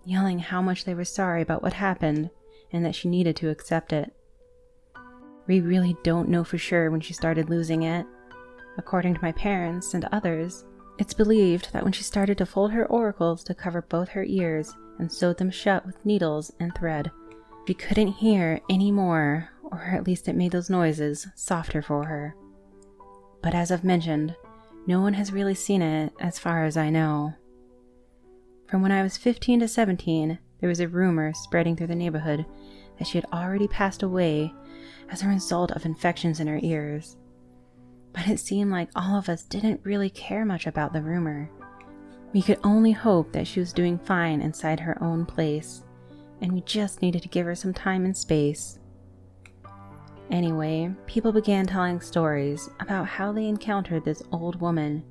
yelling how much they were sorry about what happened and that she needed to accept it. We really don't know for sure when she started losing it. According to my parents and others, it's believed that when she started to fold her oracles to cover both her ears and sewed them shut with needles and thread, she couldn't hear any more, or at least it made those noises softer for her. But as I've mentioned, no one has really seen it as far as I know. From when I was 15 to 17, there was a rumor spreading through the neighborhood that she had already passed away as a result of infections in her ears. But it seemed like all of us didn't really care much about the rumor. We could only hope that she was doing fine inside her own place, and we just needed to give her some time and space. Anyway, people began telling stories about how they encountered this old woman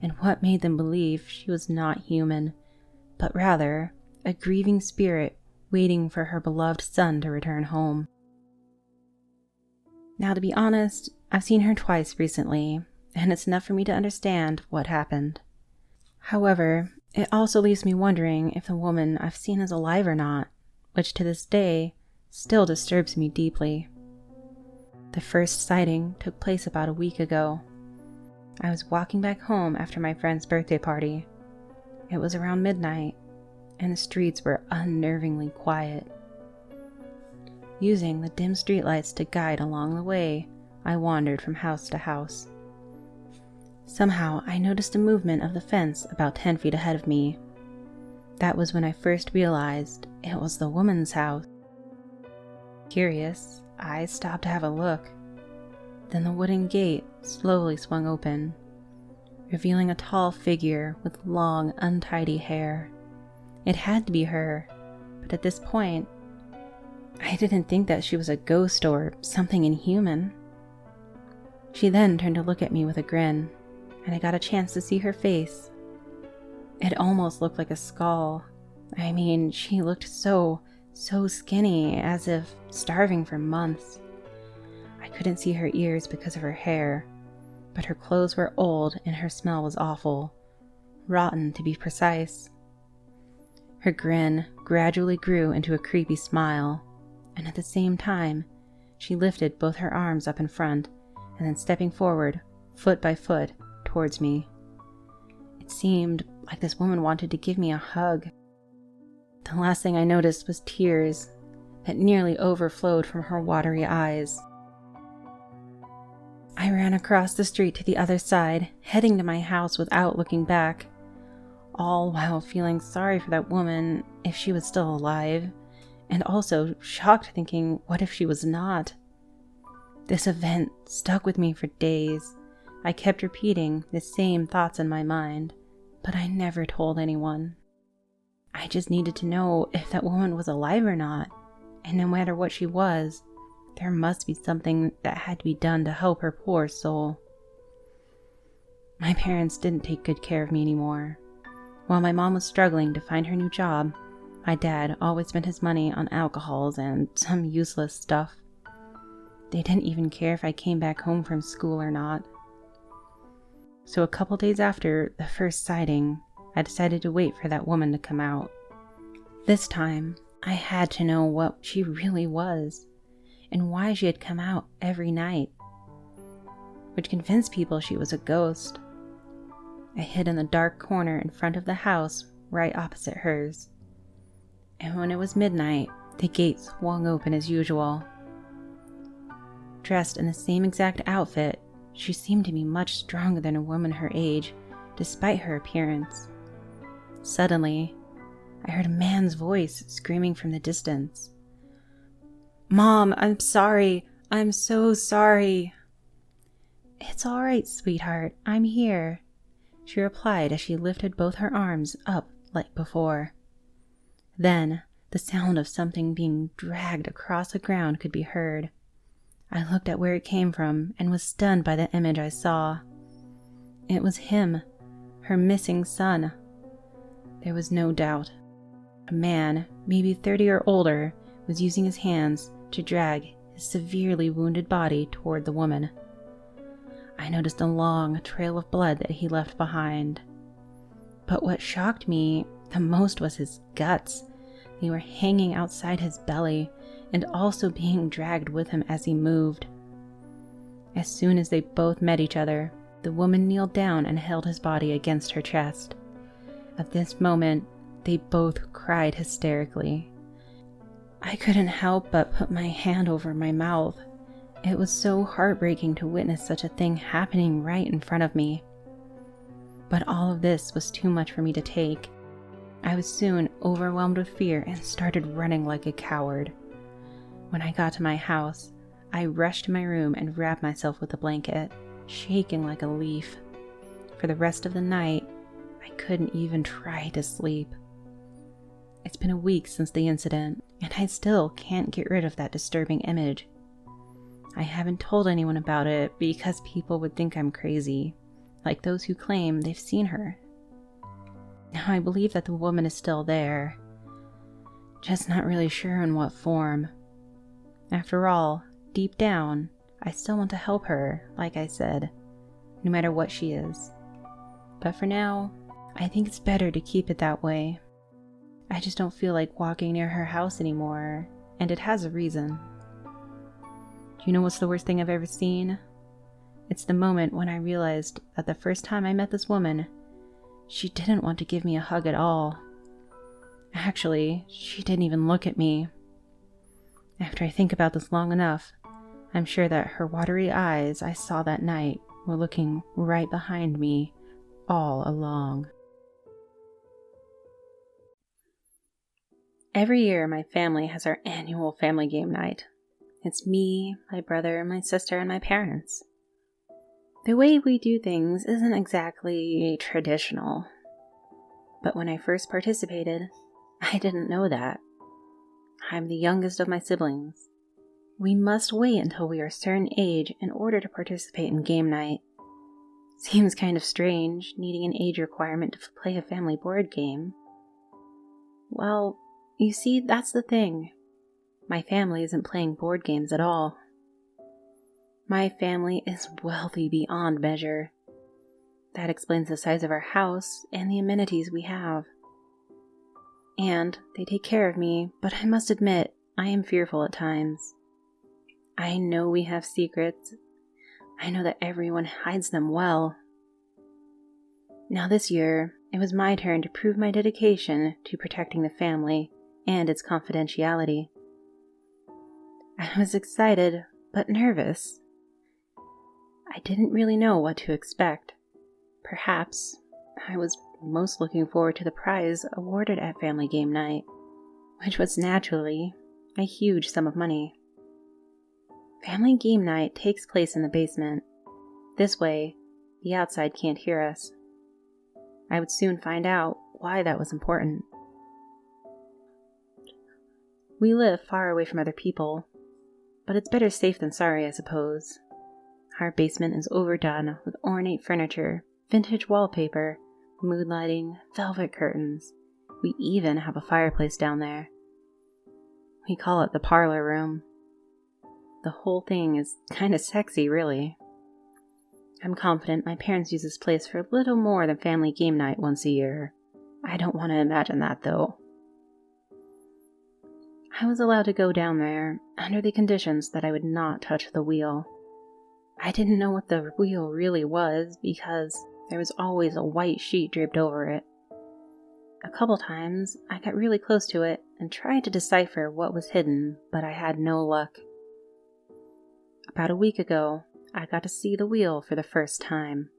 and what made them believe she was not human, but rather a grieving spirit waiting for her beloved son to return home. Now, to be honest, I've seen her twice recently, and it's enough for me to understand what happened. However, it also leaves me wondering if the woman I've seen is alive or not, which to this day still disturbs me deeply. The first sighting took place about a week ago. I was walking back home after my friend's birthday party. It was around midnight, and the streets were unnervingly quiet. Using the dim streetlights to guide along the way, I wandered from house to house. Somehow, I noticed a movement of the fence about 10 feet ahead of me. That was when I first realized it was the woman's house. Curious, I stopped to have a look. Then the wooden gate slowly swung open, revealing a tall figure with long, untidy hair. It had to be her, but at this point, I didn't think that she was a ghost or something inhuman. She then turned to look at me with a grin, and I got a chance to see her face. It almost looked like a skull. I mean, she looked so skinny, as if starving for months. I couldn't see her ears because of her hair, but her clothes were old and her smell was awful. Rotten, to be precise. Her grin gradually grew into a creepy smile, and at the same time, she lifted both her arms up in front, and then stepping forward, foot by foot, towards me. It seemed like this woman wanted to give me a hug. The last thing I noticed was tears that nearly overflowed from her watery eyes. I ran across the street to the other side, heading to my house without looking back, all while feeling sorry for that woman if she was still alive, and also shocked thinking, what if she was not? This event stuck with me for days. I kept repeating the same thoughts in my mind, but I never told anyone. I just needed to know if that woman was alive or not, and no matter what she was, there must be something that had to be done to help her poor soul. My parents didn't take good care of me anymore. While my mom was struggling to find her new job, my dad always spent his money on alcohols and some useless stuff. They didn't even care if I came back home from school or not. So a couple days after the first sighting, I decided to wait for that woman to come out. This time, I had to know what she really was, and why she had come out every night, which convinced people she was a ghost. I hid in the dark corner in front of the house right opposite hers. And when it was midnight, the gate swung open as usual. Dressed in the same exact outfit, she seemed to be much stronger than a woman her age, despite her appearance. Suddenly, I heard a man's voice screaming from the distance. "Mom, I'm sorry. I'm so sorry." "It's all right, sweetheart. I'm here," she replied as she lifted both her arms up like before. Then, the sound of something being dragged across the ground could be heard. I looked at where it came from and was stunned by the image I saw. It was him, her missing son. There was no doubt. A man, maybe 30 or older, was using his hands to drag his severely wounded body toward the woman. I noticed a long trail of blood that he left behind. But what shocked me the most was his guts. They were hanging outside his belly and also being dragged with him as he moved. As soon as they both met each other, the woman kneeled down and held his body against her chest. At this moment, they both cried hysterically. I couldn't help but put my hand over my mouth. It was so heartbreaking to witness such a thing happening right in front of me. But all of this was too much for me to take. I was soon overwhelmed with fear and started running like a coward. When I got to my house, I rushed to my room and wrapped myself with a blanket, shaking like a leaf. For the rest of the night, I couldn't even try to sleep. It's been a week since the incident, and I still can't get rid of that disturbing image. I haven't told anyone about it because people would think I'm crazy, like those who claim they've seen her. Now I believe that the woman is still there, just not really sure in what form. After all, deep down, I still want to help her, like I said, no matter what she is. But for now, I think it's better to keep it that way. I just don't feel like walking near her house anymore, and it has a reason. Do you know what's the worst thing I've ever seen? It's the moment when I realized that the first time I met this woman, she didn't want to give me a hug at all. Actually, she didn't even look at me. After I think about this long enough, I'm sure that her watery eyes I saw that night were looking right behind me all along. Every year, my family has our annual family game night. It's me, my brother, my sister, and my parents. The way we do things isn't exactly traditional. But when I first participated, I didn't know that. I'm the youngest of my siblings. We must wait until we are a certain age in order to participate in game night. Seems kind of strange, needing an age requirement to play a family board game. Well, you see, that's the thing. My family isn't playing board games at all. My family is wealthy beyond measure. That explains the size of our house and the amenities we have. And they take care of me, but I must admit, I am fearful at times. I know we have secrets. I know that everyone hides them well. Now this year, it was my turn to prove my dedication to protecting the family and its confidentiality. I was excited, but nervous. I didn't really know what to expect. Perhaps I was most looking forward to the prize awarded at family game night, which was naturally a huge sum of money. Family game night takes place in the basement. This way, the outside can't hear us. I would soon find out why that was important. We live far away from other people, but it's better safe than sorry, I suppose. Our basement is overdone with ornate furniture, vintage wallpaper, mood lighting, velvet curtains. We even have a fireplace down there. We call it the parlor room. The whole thing is kind of sexy, really. I'm confident my parents use this place for a little more than family game night once a year. I don't want to imagine that, though. I was allowed to go down there under the conditions that I would not touch the wheel. I didn't know what the wheel really was because there was always a white sheet draped over it. A couple times, I got really close to it and tried to decipher what was hidden, but I had no luck. About a week ago, I got to see the wheel for the first time.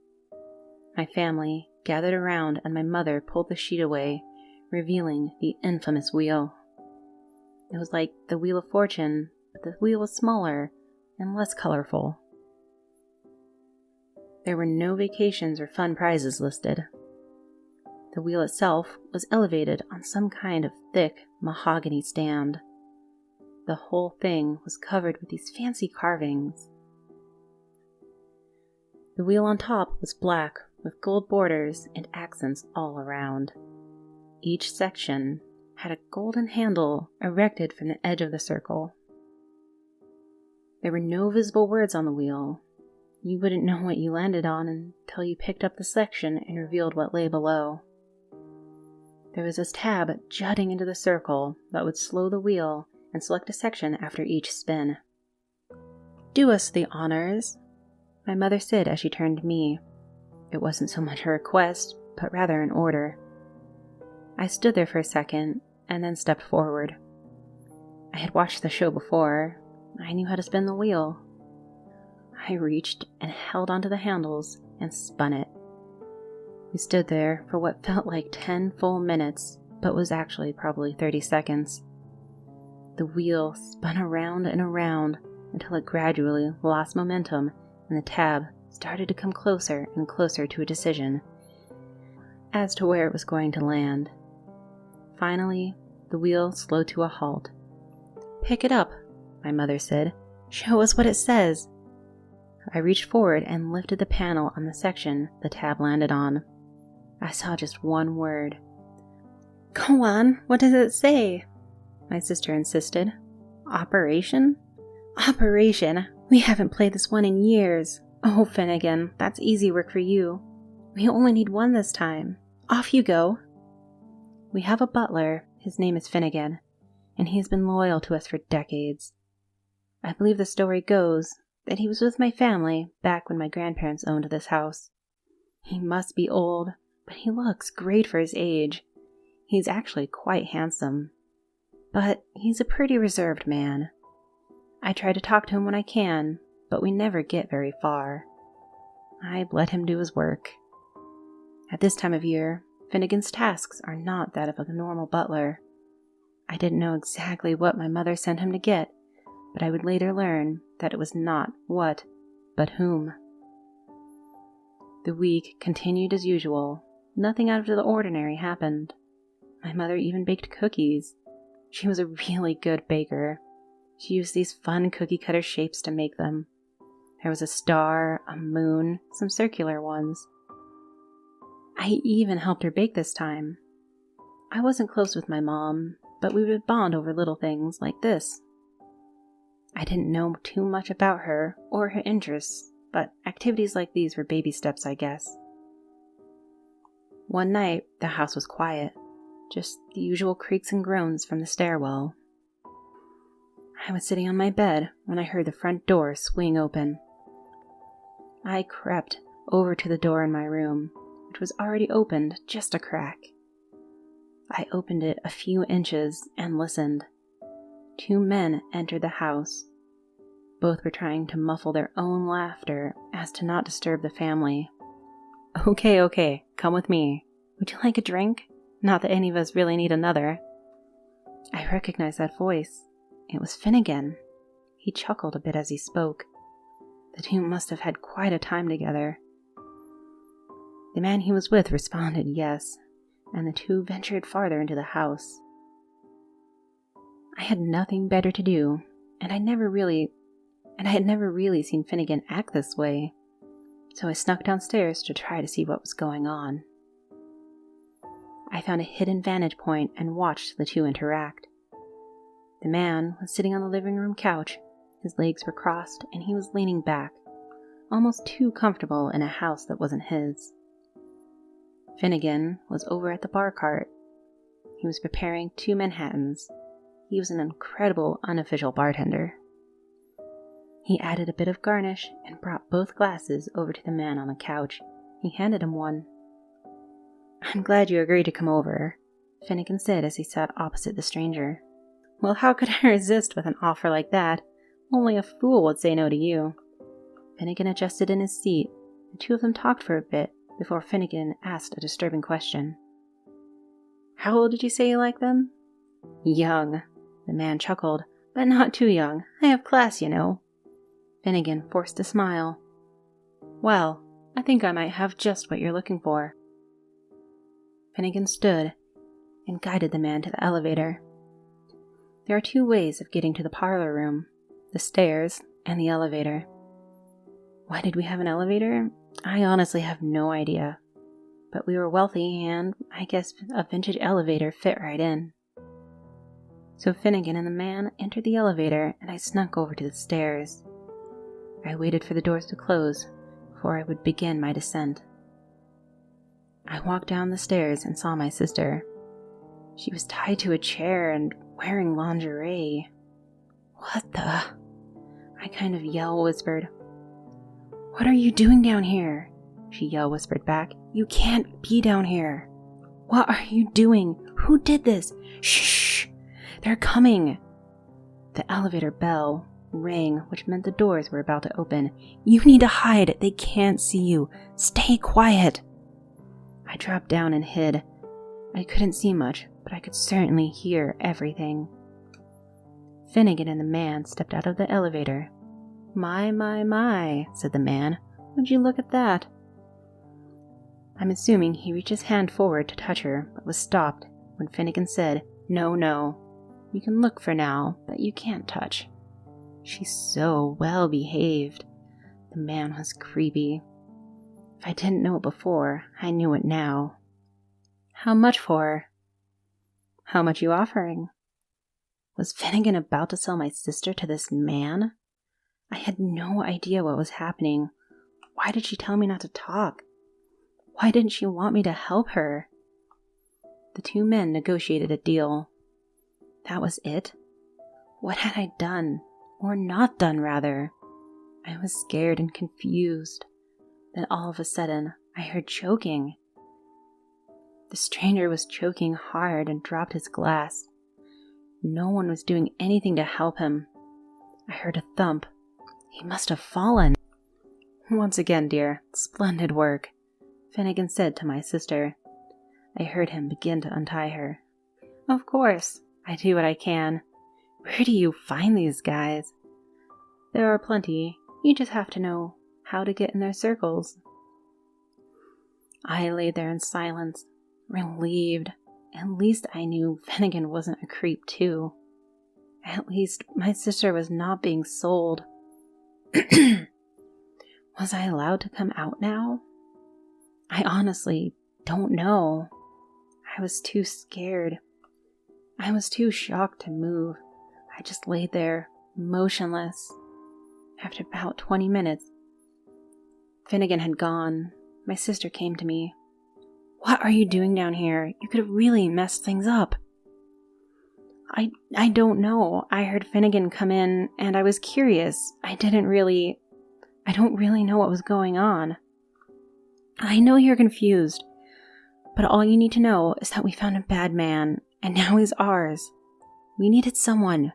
My family gathered around and my mother pulled the sheet away, revealing the infamous wheel. It was like the Wheel of Fortune, but the wheel was smaller and less colorful. There were no vacations or fun prizes listed. The wheel itself was elevated on some kind of thick mahogany stand. The whole thing was covered with these fancy carvings. The wheel on top was black with gold borders and accents all around. Each section had a golden handle erected from the edge of the circle. There were no visible words on the wheel. You wouldn't know what you landed on until you picked up the section and revealed what lay below. There was this tab jutting into the circle that would slow the wheel and select a section after each spin. "Do us the honors," my mother said as she turned to me. It wasn't so much a request, but rather an order. I stood there for a second and then stepped forward. I had watched the show before. I knew how to spin the wheel. I reached and held onto the handles and spun it. We stood there for what felt like 10 full minutes, but was actually probably 30 seconds. The wheel spun around and around until it gradually lost momentum and the tab started to come closer and closer to a decision as to where it was going to land. Finally, the wheel slowed to a halt. "Pick it up," my mother said. "Show us what it says." I reached forward and lifted the panel on the section the tab landed on. I saw just one word. "Go on, what does it say?" my sister insisted. "Operation?" "Operation! We haven't played this one in years. Oh, Finnegan, that's easy work for you. We only need one this time. Off you go." We have a butler, his name is Finnegan, and he's been loyal to us for decades. I believe the story goes that he was with my family back when my grandparents owned this house. He must be old, but he looks great for his age. He's actually quite handsome. But he's a pretty reserved man. I try to talk to him when I can, but we never get very far. I let him do his work. At this time of year, Finnegan's tasks are not that of a normal butler. I didn't know exactly what my mother sent him to get, but I would later learn that it was not what, but whom. The week continued as usual. Nothing out of the ordinary happened. My mother even baked cookies. She was a really good baker. She used these fun cookie cutter shapes to make them. There was a star, a moon, some circular ones. I even helped her bake this time. I wasn't close with my mom, but we would bond over little things like this. I didn't know too much about her or her interests, but activities like these were baby steps, I guess. One night, the house was quiet, just the usual creaks and groans from the stairwell. I was sitting on my bed when I heard the front door swing open. I crept over to the door in my room, which was already opened just a crack. I opened it a few inches and listened. 2 men entered the house. Both were trying to muffle their own laughter as to not disturb the family. Okay, come with me. Would you like a drink? Not that any of us really need another." I recognized that voice. It was Finnegan. He chuckled a bit as he spoke. The two must have had quite a time together. The man he was with responded yes, and the two ventured farther into the house. I had nothing better to do, and I had never really seen Finnegan act this way, so I snuck downstairs to try to see what was going on. I found a hidden vantage point and watched the two interact. The man was sitting on the living room couch. His legs were crossed, and he was leaning back, almost too comfortable in a house that wasn't his. Finnegan was over at the bar cart. He was preparing 2 Manhattans. He was an incredible unofficial bartender. He added a bit of garnish and brought both glasses over to the man on the couch. He handed him one. "I'm glad you agreed to come over," Finnegan said as he sat opposite the stranger. "Well, how could I resist with an offer like that? Only a fool would say no to you." Finnegan adjusted in his seat. The two of them talked for a bit, before Finnegan asked a disturbing question. "How old did you say you like them?" "Young," the man chuckled, "but not too young. I have class, you know." Finnegan forced a smile. "Well, I think I might have just what you're looking for." Finnegan stood and guided the man to the elevator. There are 2 ways of getting to the parlor room: the stairs and the elevator. Why did we have an elevator? I honestly have no idea. But we were wealthy, and I guess a vintage elevator fit right in. So Finnegan and the man entered the elevator, and I snuck over to the stairs. I waited for the doors to close before I would begin my descent. I walked down the stairs and saw my sister. She was tied to a chair and wearing lingerie. "What the?" I kind of yell-whispered. "What are you doing down here?" She yell-whispered back. "You can't be down here." "What are you doing? Who did this?" "Shh! They're coming!" The elevator bell rang, which meant the doors were about to open. "You need to hide. They can't see you. Stay quiet." I dropped down and hid. I couldn't see much, but I could certainly hear everything. Finnegan and the man stepped out of the elevator. My, said the man. "Would you look at that?" I'm assuming he reached his hand forward to touch her, but was stopped when Finnegan said, No. You can look for now, but you can't touch." She's so well behaved. The man was creepy. If I didn't know it before, I knew it now. "How much for her?" "How much you offering?" Was Finnegan about to sell my sister to this man? I had no idea what was happening. Why did she tell me not to talk? Why didn't she want me to help her? The 2 men negotiated a deal. That was it? What had I done? Or not done, rather? I was scared and confused. Then all of a sudden, I heard choking. The stranger was choking hard and dropped his glass. No one was doing anything to help him. I heard a thump. He must have fallen. "Once again, dear, splendid work," Finnegan said to my sister. I heard him begin to untie her. "Of course, I do what I can. Where do you find these guys?" "There are plenty. You just have to know how to get in their circles." I lay there in silence, relieved. At least I knew Finnegan wasn't a creep too. At least my sister was not being sold. Was I allowed to come out now? I honestly don't know. I was too scared. I was too shocked to move. I just lay there, motionless. After about 20 minutes, Finnegan had gone. My sister came to me. "What are you doing down here? You could have really messed things up." I don't know. I heard Finnegan come in, and I was curious. I don't really know what was going on. "I know you're confused, but all you need to know is that we found a bad man, and now he's ours. We needed someone.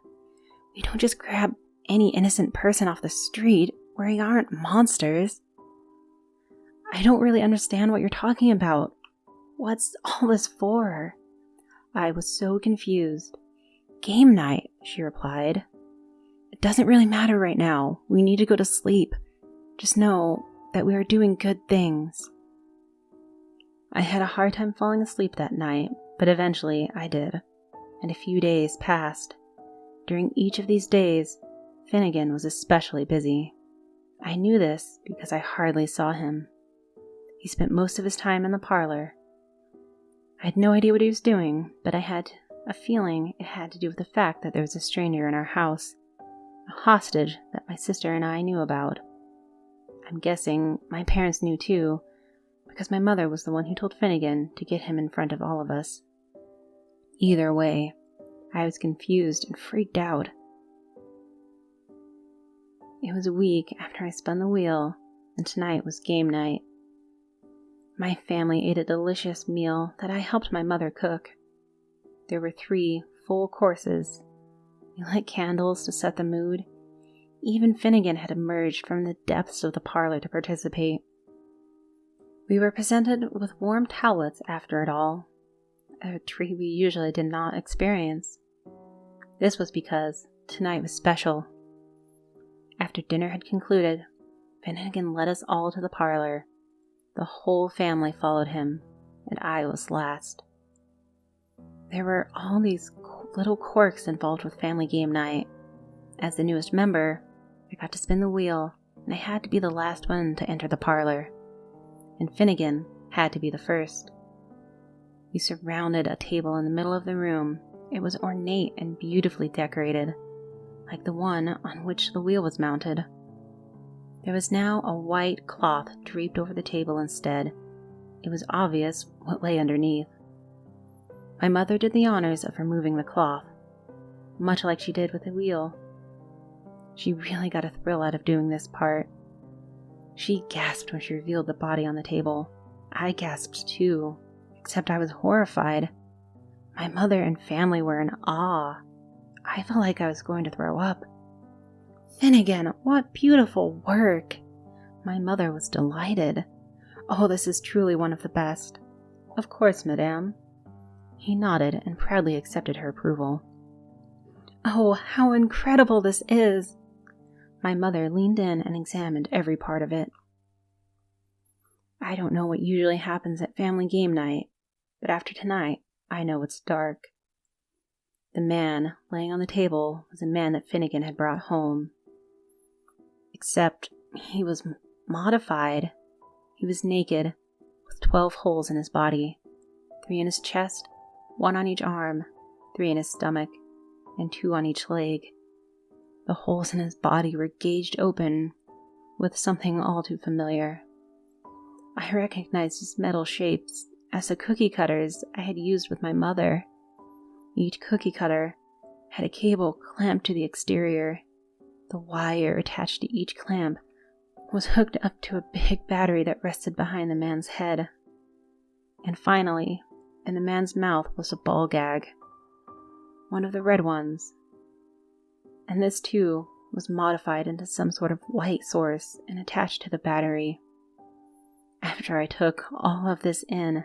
We don't just grab any innocent person off the street. We aren't monsters." "I don't really understand what you're talking about. What's all this for?" I was so confused. "Game night," she replied. "It doesn't really matter right now. We need to go to sleep. Just know that we are doing good things." I had a hard time falling asleep that night, but eventually I did, and a few days passed. During each of these days, Finnegan was especially busy. I knew this because I hardly saw him. He spent most of his time in the parlor. I had no idea what he was doing, but I had a feeling it had to do with the fact that there was a stranger in our house, a hostage that my sister and I knew about. I'm guessing my parents knew too, because my mother was the one who told Finnegan to get him in front of all of us. Either way, I was confused and freaked out. It was a week after I spun the wheel, and tonight was game night. My family ate a delicious meal that I helped my mother cook. There were 3 full courses. We lit candles to set the mood. Even Finnegan had emerged from the depths of the parlor to participate. We were presented with warm towelettes after it all, a treat we usually did not experience. This was because tonight was special. After dinner had concluded, Finnegan led us all to the parlor. The whole family followed him, and I was last. There were all these little quirks involved with family game night. As the newest member, I got to spin the wheel, and I had to be the last one to enter the parlor. And Finnegan had to be the first. We surrounded a table in the middle of the room. It was ornate and beautifully decorated, like the one on which the wheel was mounted. There was now a white cloth draped over the table instead. It was obvious what lay underneath. My mother did the honors of removing the cloth, much like she did with the wheel. She really got a thrill out of doing this part. She gasped when she revealed the body on the table. I gasped too, except I was horrified. My mother and family were in awe. I felt like I was going to throw up. Finnegan, what beautiful work! My mother was delighted. Oh, this is truly one of the best. Of course, madame. He nodded and proudly accepted her approval. Oh, how incredible this is! My mother leaned in and examined every part of it. I don't know what usually happens at family game night, but after tonight, I know it's dark. The man laying on the table was a man that Finnegan had brought home. Except he was modified. He was naked, with 12 holes in his body, 3 in his chest, 1 on each arm, 3 in his stomach, and 2 on each leg. The holes in his body were gauged open with something all too familiar. I recognized these metal shapes as the cookie cutters I had used with my mother. Each cookie cutter had a cable clamped to the exterior. The wire attached to each clamp was hooked up to a big battery that rested behind the man's head. And finally, in the man's mouth was a ball gag, one of the red ones. And this too was modified into some sort of light source and attached to the battery. After I took all of this in,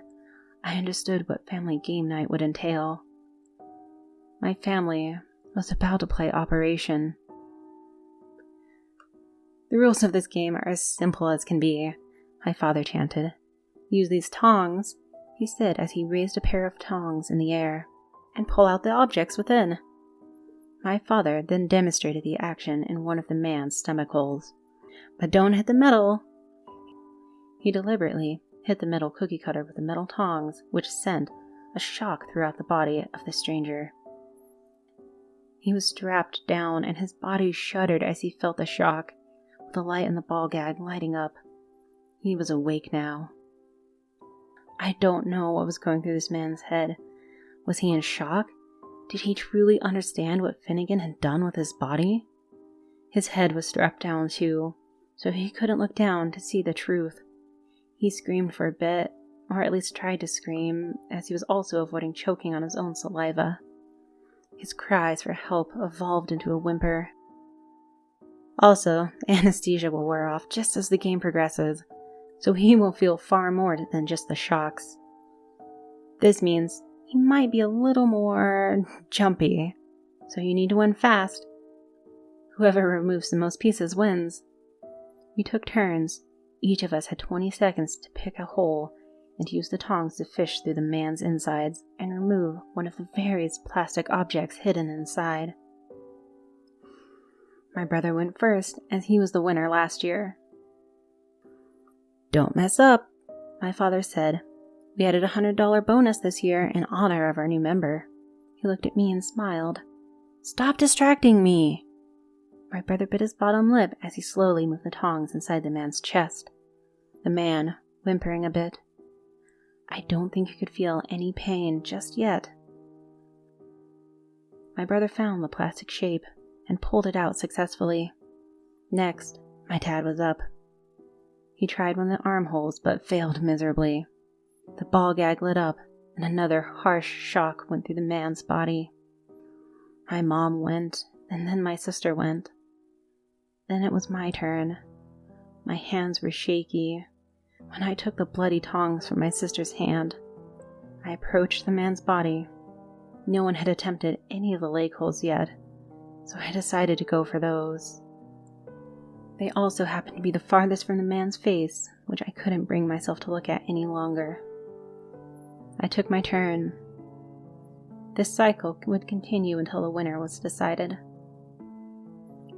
I understood what family game night would entail. My family was about to play Operation. The rules of this game are as simple as can be, my father chanted. Use these tongs, he said as he raised a pair of tongs in the air, and pull out the objects within. My father then demonstrated the action in one of the man's stomach holes. But don't hit the metal. He deliberately hit the metal cookie cutter with the metal tongs, which sent a shock throughout the body of the stranger. He was strapped down, and his body shuddered as he felt the shock, with the light in the ball gag lighting up. He was awake now. I don't know what was going through this man's head. Was he in shock? Did he truly understand what Finnegan had done with his body? His head was strapped down too, so he couldn't look down to see the truth. He screamed for a bit, or at least tried to scream, as he was also avoiding choking on his own saliva. His cries for help evolved into a whimper. Also, anesthesia will wear off just as the game progresses, so he will feel far more than just the shocks. This means he might be a little more jumpy, so you need to win fast. Whoever removes the most pieces wins. We took turns. Each of us had 20 seconds to pick a hole and use the tongs to fish through the man's insides and remove one of the various plastic objects hidden inside. My brother went first, as he was the winner last year. Don't mess up, my father said. We added a $100 bonus this year in honor of our new member. He looked at me and smiled. Stop distracting me! My brother bit his bottom lip as he slowly moved the tongs inside the man's chest. The man, whimpering a bit. I don't think he could feel any pain just yet. My brother found the plastic shape and pulled it out successfully. Next, my dad was up. He tried one of the armholes but failed miserably. The ball gag lit up and another harsh shock went through the man's body. My mom went, and then my sister went. Then it was my turn. My hands were shaky. When I took the bloody tongs from my sister's hand, I approached the man's body. No one had attempted any of the leg holds yet, so I decided to go for those. They also happened to be the farthest from the man's face, which I couldn't bring myself to look at any longer. I took my turn. This cycle would continue until the winner was decided.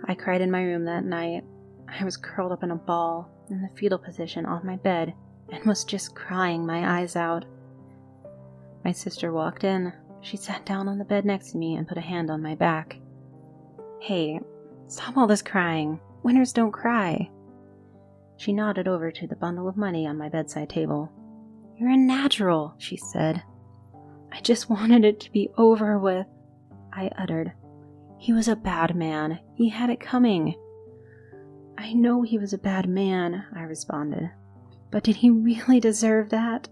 I cried in my room that night. I was curled up in a ball, in the fetal position on my bed, and was just crying my eyes out. My sister walked in. She sat down on the bed next to me and put a hand on my back. "Hey, stop all this crying. Winners don't cry." She nodded over to the bundle of money on my bedside table. "You're a natural," she said. "I just wanted it to be over with," I uttered. "He was a bad man. He had it coming." "I know he was a bad man," I responded. "But did he really deserve that?"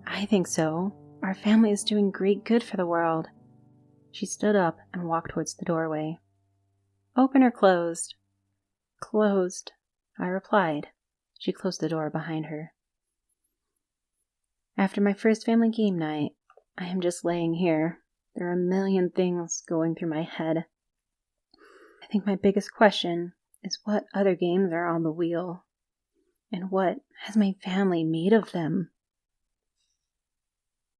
"I think so. Our family is doing great good for the world." She stood up and walked towards the doorway. "Open or closed?" "Closed," I replied. She closed the door behind her. After my first family game night, I am just laying here. There are a million things going through my head. I think my biggest question is what other games are on the wheel? And what has my family made of them?